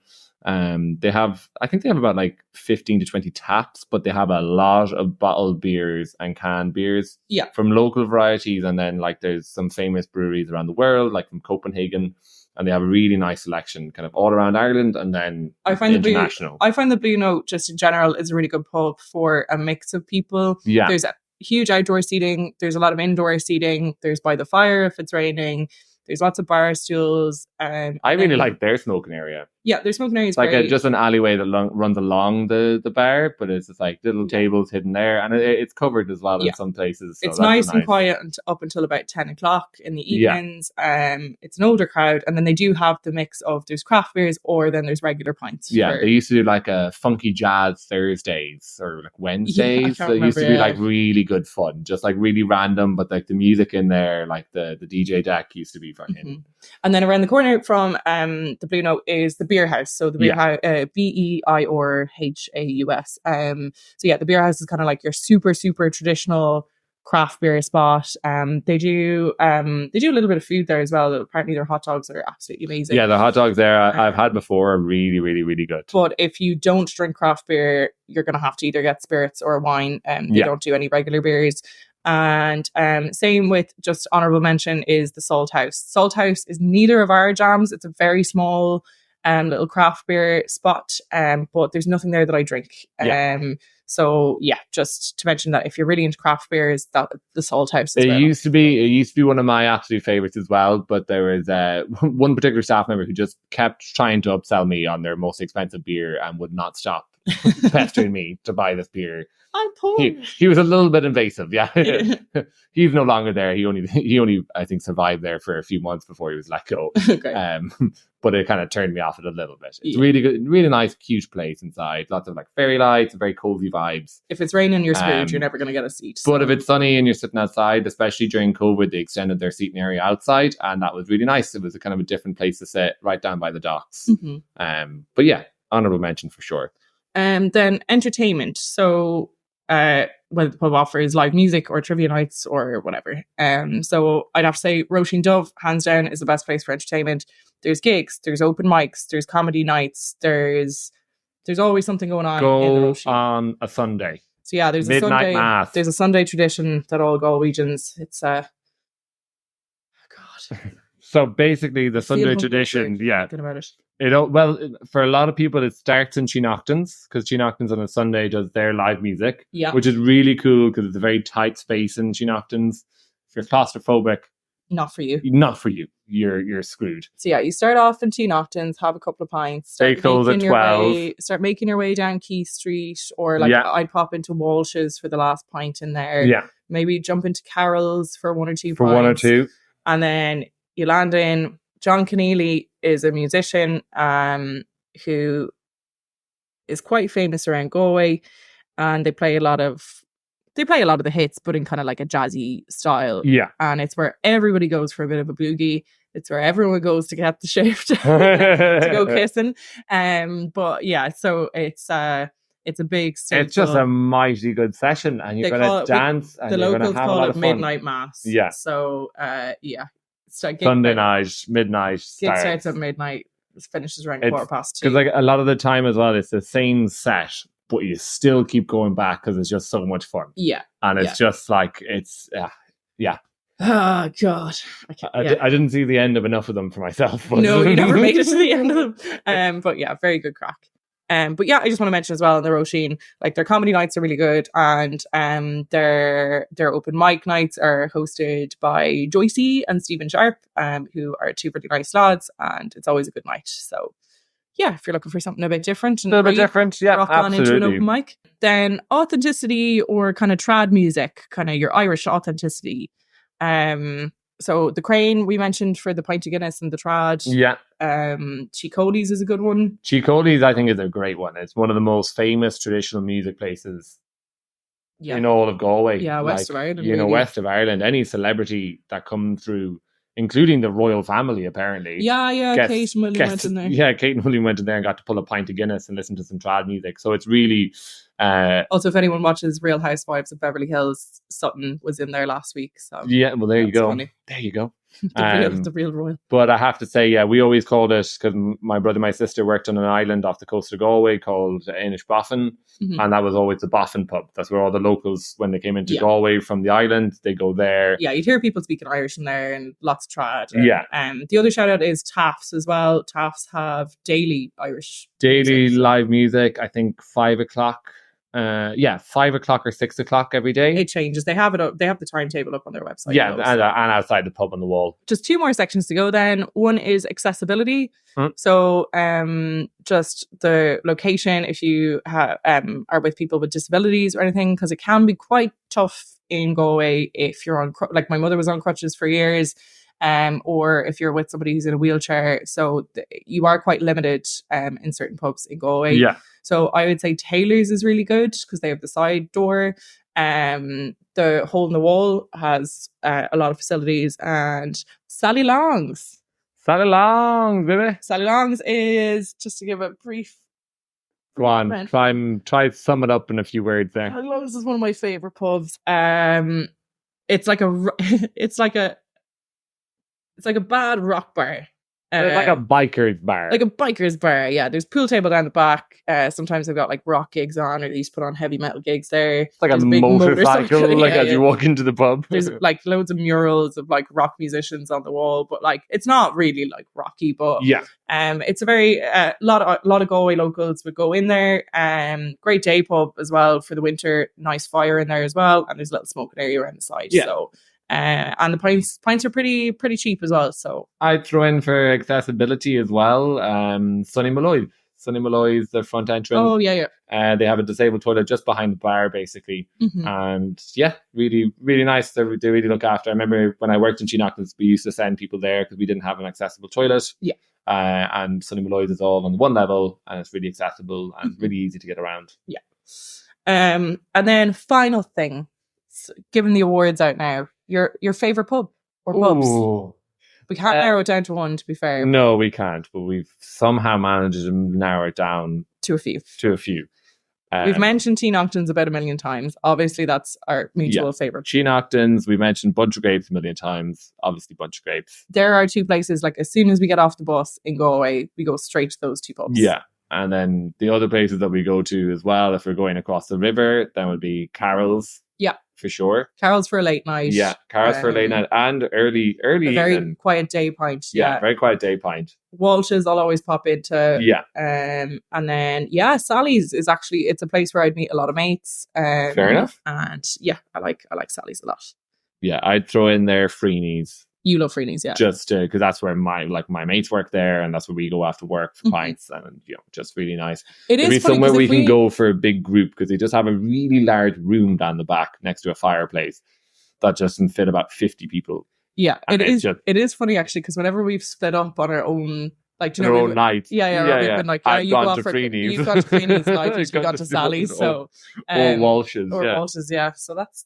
I think they have about like 15 to 20 taps, but they have a lot of bottled beers and canned beers from local varieties. And then like there's some famous breweries around the world, like from Copenhagen, and they have a really nice selection kind of all around Ireland and then international. I find the Blue Note just in general is a really good pub for a mix of people. Yeah. There's huge outdoor seating. There's a lot of indoor seating. There's by the fire if it's raining. There's lots of bar stools. I really like their smoking area. Yeah, their smoking area is like just an alleyway that runs along the bar, but it's just like little tables hidden there, and it's covered as well in some places. So it's nice and quiet up until about 10 o'clock in the evenings. It's an older crowd, and then they do have the mix of there's craft beers or then there's regular pints. They used to do like a funky jazz Thursdays or like Wednesdays. So it used to be like really good fun, just like really random, but like the music in there, like the DJ deck used to be fucking. And then around the corner from the Blue Note is the Beer House. So the Beer House, BEIRHAUS. So yeah, the Beer House is kind of like your super traditional craft beer spot. They do a little bit of food there as well. Apparently their hot dogs are absolutely amazing. Yeah, the hot dogs there I've had before are really good. But if you don't drink craft beer, you're going to have to either get spirits or wine. They don't do any regular beers. And same with, just honorable mention, is the Salt House. Salt House is neither of our jams. It's a very small little craft beer spot, but there's nothing there that I drink. So yeah, just to mention that if you're really into craft beers, that the Salt House is used to be one of my absolute favorites as well, but there was one particular staff member who just kept trying to upsell me on their most expensive beer and would not stop pestering me to buy this beer. I'm poor. He was a little bit invasive, He's no longer there. He only I think survived there for a few months before he was let go. Okay. But it kind of turned me off it a little bit. It's really good, really nice, huge place inside. Lots of like fairy lights, very cozy vibes. If it's raining, you're screwed. You're never going to get a seat. But if it's sunny and you're sitting outside, especially during COVID, they extended their seating area outside, and that was really nice. It was a kind of a different place to sit, right down by the docks. But yeah, honorable mention for sure. Then entertainment. So whether the pub offers live music or trivia nights or whatever. So I'd have to say Roisin Dove, hands down, is the best place for entertainment. There's gigs, there's open mics, there's comedy nights, there's always something going on. Go on a Sunday. So yeah, there's Midnight mass. There's a Sunday tradition that all Galwegians. It's God. So basically, the Sunday tradition, Thinking about it. Well, for a lot of people, it starts in Chinoctans, because Chinoctans on a Sunday does their live music, which is really cool because it's a very tight space in Chinoctans. If you're claustrophobic, not for you. You're screwed. So yeah, you start off in Chinoctans, have a couple of pints, start making your way down Quay Street, or I'd pop into Walsh's for the last pint in there. Yeah, maybe jump into Carol's for one or two pints. And then you land in. John Keneally is a musician who is quite famous around Galway, and they play a lot of the hits, but in kind of like a jazzy style. Yeah. And it's where everybody goes for a bit of a boogie. It's where everyone goes to get the shift to go kissing. But yeah, so it's a big staple. It's just a mighty good session, and you're going to dance, and you're going to have a lot of fun. Midnight mass. Yeah. So yeah. Sunday night, midnight. Gig starts at midnight, finishes around 2:15. Because like a lot of the time as well, it's the same set, but you still keep going back because it's just so much fun. Yeah. And it's just like, it's, yeah. Oh, God. I didn't see the end of enough of them for myself. But no, you never made it to the end of them. But yeah, very good crack. But yeah, I just want to mention as well, in the Roisin, like their comedy nights are really good, and their open mic nights are hosted by Joycey and Stephen Sharp, who are two really nice lads, and it's always a good night. So yeah, if you're looking for something a bit different, yeah, rock on into an open mic. Then authenticity, or kind of trad music, kind of your Irish authenticity. So the Crane we mentioned for the pint of Guinness and the trad. Yeah. Chicoli's is a good one. Chicoli's, I think, is a great one. It's one of the most famous traditional music places in all of Galway. Yeah, West of Ireland. West of Ireland. Any celebrity that come through, including the royal family, apparently. Yeah, Kate and William went in there. Yeah, Kate and William went in there and got to pull a pint of Guinness and listen to some trad music. So it's really... also, if anyone watches Real Housewives of Beverly Hills, Sutton was in there last week. So yeah, well, there you go. Funny. There you go. The real royal. But I have to say, yeah, we always called it, because my brother and my sister worked on an island off the coast of Galway called Inishbofin, and that was always the Boffin pub. That's where all the locals, when they came into Galway from the island, they go there. Yeah, you'd hear people speaking Irish in there, and lots of trad. And, the other shout out is Taffs as well. Taffs have daily Irish live music. I think 5 o'clock. 5 o'clock or 6 o'clock every day. It changes. They have it up. They have the timetable up on their website. Yeah, and outside the pub on the wall. Just two more sections to go then. One is accessibility. So just the location, if you are with people with disabilities or anything, because it can be quite tough in Galway if you're on, like my mother was on crutches for years, or if you're with somebody who's in a wheelchair. So you are quite limited in certain pubs in Galway. Yeah. So I would say Taylor's is really good because they have the side door. The Hole in the Wall has a lot of facilities, and Sally Long's. Sally Long's, baby. Sally Long's is, just to give a brief... Go on, try to sum it up in a few words there. Sally Long's is one of my favourite pubs. It's like a bad rock bar. It's like a biker's bar. Like a biker's bar, yeah. There's pool table down the back. Sometimes they've got like rock gigs on, or they used to put on heavy metal gigs there. It's like a motorcycle, as you walk into the pub. There's like loads of murals of like rock musicians on the wall, but like it's not really like rocky, but it's a very lot of Galway locals would go in there. Great day pub as well for the winter. Nice fire in there as well, and there's a little smoking area around the side. Yeah. So and the pints are pretty cheap as well. So I'd throw in for accessibility as well. Sonny Malloy's the front entrance. Oh yeah. They have a disabled toilet just behind the bar, basically. And yeah, really, really nice. They really look after. I remember when I worked in Chinoctans, we used to send people there because we didn't have an accessible toilet. Yeah. And Sonny Malloy's is all on one level, and it's really accessible and really easy to get around. Yeah. And then final thing, given the awards out now, your favourite pub or pubs? Ooh. We can't narrow it down to one, to be fair. No, we can't, but we've somehow managed to narrow it down to a few. We've mentioned Chinoctans about 1 million times. Obviously, that's our mutual favourite. Chinoctans, we mentioned Bunch of Grapes 1 million times. Obviously, Bunch of Grapes. There are two places, like as soon as we get off the bus in Galway, we go straight to those two pubs. Yeah. And then the other places that we go to as well, if we're going across the river, then would be Carol's. Yeah. For sure. Carol's for a late night. Yeah, Carol's for a late night and early a very evening. quiet day pint. Yeah, very quiet day pint. Walsh's I'll always pop into. Yeah. And then Sally's is actually, it's a place where I'd meet a lot of mates. Fair enough. And yeah, I like Sally's a lot. Yeah, I'd throw in there Freeney's. You love Freeney's, yeah. Just because that's where my mates work there, and that's where we go after work for pints, and just really nice. It'd be somewhere we can go for a big group, because they just have a really large room down the back next to a fireplace that just can fit about 50 people. Yeah, it is funny actually, because whenever we've split up on our own, like, you know, our own night, we've been like, I've gone to Freeney's, you've gone to Freeney's night, you've gone to Sally's, or Walsh's, Walsh's, yeah. So that's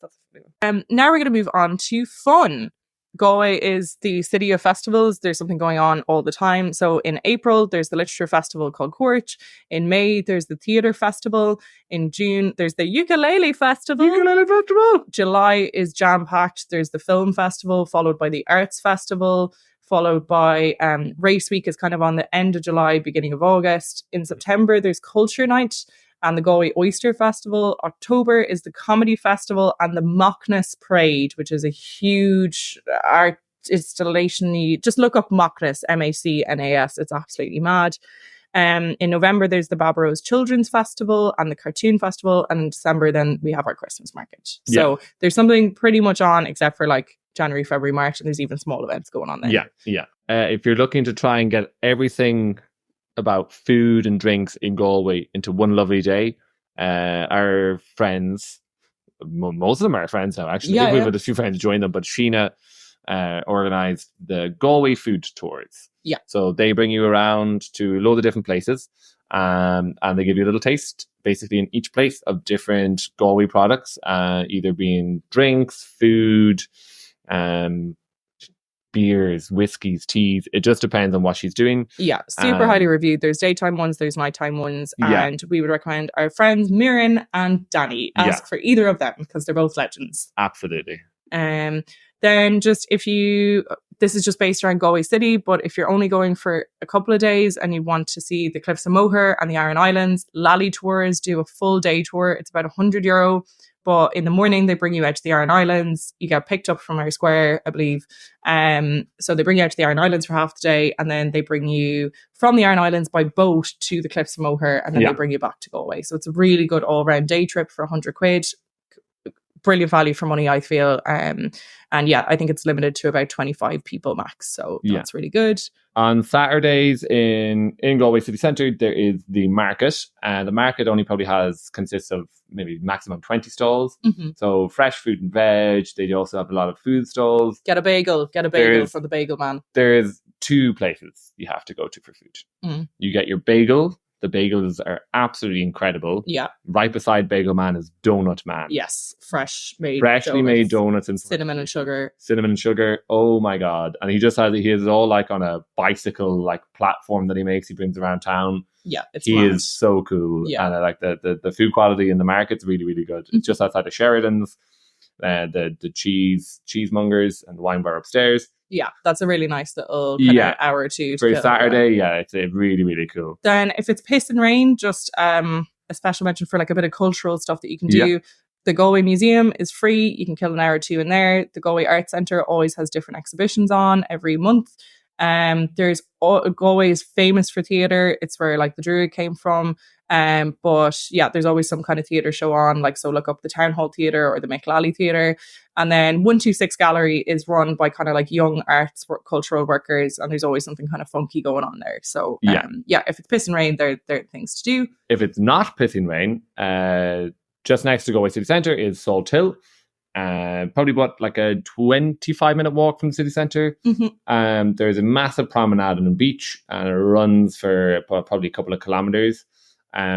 now we're going to move on to fun. Galway is the city of festivals. There's something going on all the time. So in April, there's the literature festival called Court. In May, there's the theatre festival. In June, there's the ukulele festival. July is jam-packed. There's the film festival, followed by the arts festival, followed by Race Week is kind of on the end of July, beginning of August. In September, there's Culture Night and the Galway Oyster Festival. October is the Comedy Festival and the Mockness Parade, which is a huge art installation. You just look up Mockness, Macnas. It's absolutely mad. In November, there's the Babarose Children's Festival and the Cartoon Festival. And in December, then we have our Christmas market. So there's something pretty much on, except for like January, February, March, and there's even small events going on there. Yeah. If you're looking to try and get everything about food and drinks in Galway into one lovely day, our friends, most of them are our friends now, actually. We've had a few friends join them, but Sheena organised the Galway food tours. Yeah. So they bring you around to a load of different places, and they give you a little taste, basically, in each place of different Galway products, either being drinks, food, beers, whiskies, teas. It just depends on what she's doing. Yeah, super highly reviewed. There's daytime ones, there's nighttime ones, and we would recommend our friends Mirren and Danny. Ask for either of them, because they're both legends. Absolutely. Then just this is just based around Galway City, but if you're only going for a couple of days and you want to see the Cliffs of Moher and the Aran Islands, Lally Tours do a full day tour. It's about €100. But in the morning, they bring you out to the Aran Islands. You get picked up from our square, I believe. So they bring you out to the Aran Islands for half the day, and then they bring you from the Aran Islands by boat to the Cliffs of Moher, and then they bring you back to Galway. So it's a really good all-round day trip for £100. Brilliant value for money, I feel. And I think it's limited to about 25 people max. So that's really good. On Saturdays in Galway City Centre, there is the market. The market only probably consists of maybe maximum 20 stalls. Mm-hmm. So fresh fruit and veg. They also have a lot of food stalls. Get a bagel for the bagel man. There's 2 places you have to go to for food. Mm. You get your bagel. The bagels are absolutely incredible. Yeah. Right beside Bagel Man is Donut Man. Yes. Freshly made donuts and cinnamon and sugar. Oh my God. And he is all like on a bicycle like platform that he makes. He brings around town. Yeah. He is so cool. Yeah. And I like the food quality in the market's really, really good. It's just outside of Sheridan's. The cheesemongers and the wine bar upstairs. Yeah, that's a really nice little kind of hour or two. For Saturday, it's really, really cool. Then if it's piss and rain, just a special mention for like a bit of cultural stuff that you can do. The Galway Museum is free. You can kill an hour or two in there. The Galway Arts Centre always has different exhibitions on every month. Galway is famous for theatre. It's where like the Druid came from. But there's always some kind of theatre show on, like, so look up the Town Hall Theatre or the McLally Theatre. And then 126 Gallery is run by kind of like young arts cultural workers, and there's always something kind of funky going on there. So if it's piss and rain, there are things to do. If it's not pissing rain, just next to Galway City Centre is Salt Hill. Probably about like a 25-minute walk from the city centre. Mm-hmm. There's a massive promenade on the beach, and it runs for probably a couple of kilometres.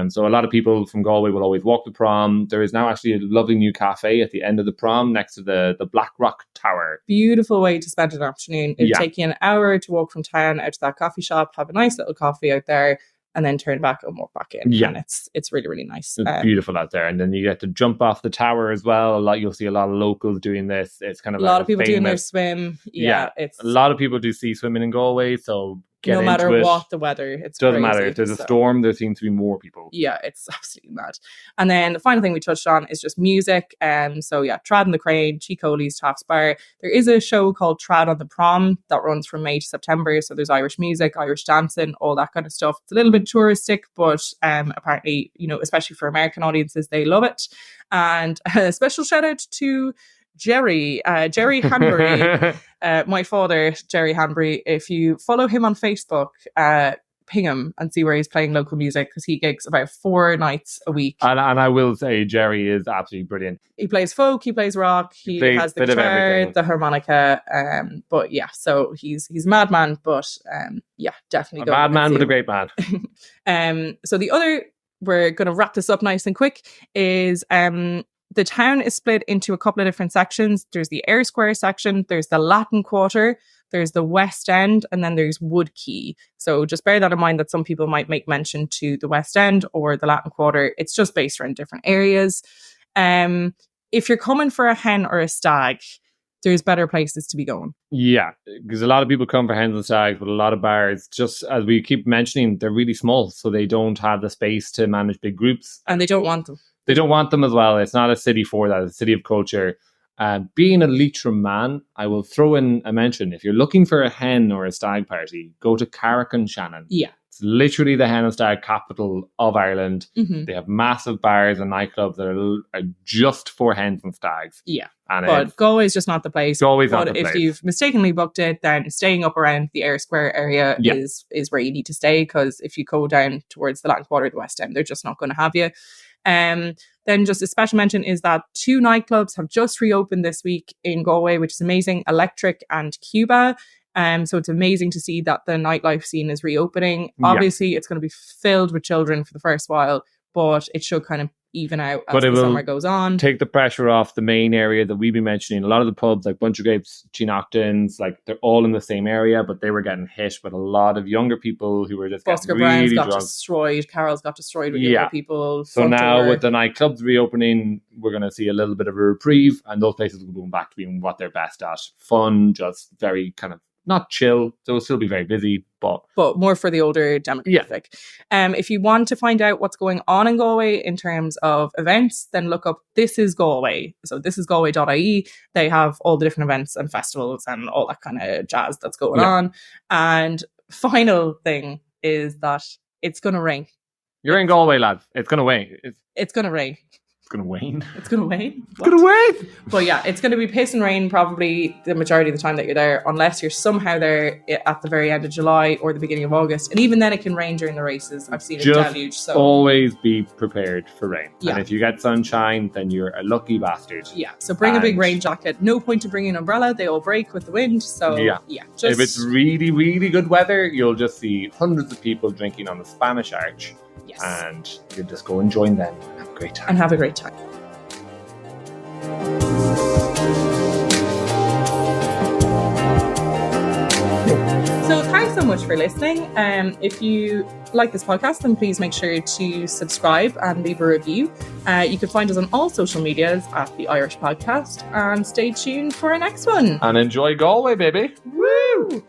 So a lot of people from Galway will always walk the prom. There is now actually a lovely new cafe at the end of the prom next to the Black Rock Tower. Beautiful way to spend an afternoon. It'd take you an hour to walk from town out to that coffee shop, have a nice little coffee out there, and then turn back and walk back in. Yeah. And it's really, really nice. It's beautiful out there. And then you get to jump off the tower as well. You'll see a lot of locals doing this. It's kind of a lot of people doing their swim. Yeah. A lot of people do sea swimming in Galway. So no matter into it. what the weather. It's Doesn't crazy. matter. If there's a storm, there seems to be more people. Yeah, it's absolutely mad. And then the final thing we touched on is just music. So yeah, Trad and the Crane, Chicoli's, Taft's Bar. There is a show called Trad on the Prom that runs from May to September. So there's Irish music, Irish dancing, all that kind of stuff. It's a little bit touristic, but apparently, you know, especially for American audiences, they love it. And a special shout out to Jerry Hanbury, my father, Jerry Hanbury. If you follow him on Facebook, ping him and see where he's playing local music, because he gigs about 4 nights a week. And I will say, Jerry is absolutely brilliant. He plays folk, he plays rock, he has the guitar, the harmonica. But yeah, so he's a madman, but yeah, definitely a madman, but a great man. So the other, we're going to wrap this up nice and quick, is the town is split into a couple of different sections. There's the Air Square section, there's the Latin Quarter, there's the West End, and then there's Wood Quay. So just bear that in mind, that some people might make mention to the West End or the Latin Quarter. It's just based around different areas. If you're coming for a hen or a stag, there's better places to be going. Yeah, because a lot of people come for hens and stags, but a lot of bars, just as we keep mentioning, they're really small, so they don't have the space to manage big groups. And they don't want them. They don't want them as well. It's not a city for that. It's a city of culture. Being a Leitrim man, I will throw in a mention. If you're looking for a hen or a stag party, go to Carrick-on-Shannon. Yeah. It's literally the hen and stag capital of Ireland. Mm-hmm. They have massive bars and nightclubs that are just for hens and stags. Yeah. But Galway is just not the place. Galway's not the place. If you've mistakenly booked it, then staying up around the Air Square area is where you need to stay, because if you go down towards the Latin Quarter, the West End, they're just not going to have you. Then just a special mention is that 2 nightclubs have just reopened this week in Galway, which is amazing, Electric and Cuba. So it's amazing to see that the nightlife scene is reopening. Obviously, it's going to be filled with children for the first while, but it should kind of even out as the summer goes on. Take the pressure off the main area that we've been mentioning. A lot of the pubs like Bunch of Grapes, Chinoctons, like they're all in the same area, but they were getting hit with a lot of younger people who were just Busker getting really Brown's got drunk. destroyed. Carol's got destroyed with younger people. So now with the nightclubs reopening, we're going to see a little bit of a reprieve, and those places will go back to being what they're best at. Fun, just very kind of not chill. So it'll still be very busy, but more for the older demographic. Yeah. If you want to find out what's going on in Galway in terms of events, then look up This Is Galway. So this is galway.ie. They have all the different events and festivals and all that kind of jazz that's going on. And final thing is that it's going to rain. You're in Galway, lads. It's going to rain. It's going to rain. It's going to wane. It's going to wane? It's going to wane! But yeah, it's going to be piss and rain probably the majority of the time that you're there, unless you're somehow there at the very end of July or the beginning of August. And even then it can rain during the races. I've seen it deluge. So always be prepared for rain. Yeah. And if you get sunshine, then you're a lucky bastard. Yeah, so bring a big rain jacket. No point in bringing an umbrella. They all break with the wind. So yeah. If it's really, really good weather, you'll just see hundreds of people drinking on the Spanish Arch. Yes. And you just go and join them and have a great time. So thanks so much for listening. If you like this podcast, then please make sure to subscribe and leave a review. You can find us on all social medias at The Irish Podcast, and stay tuned for our next one. And enjoy Galway, baby. Woo!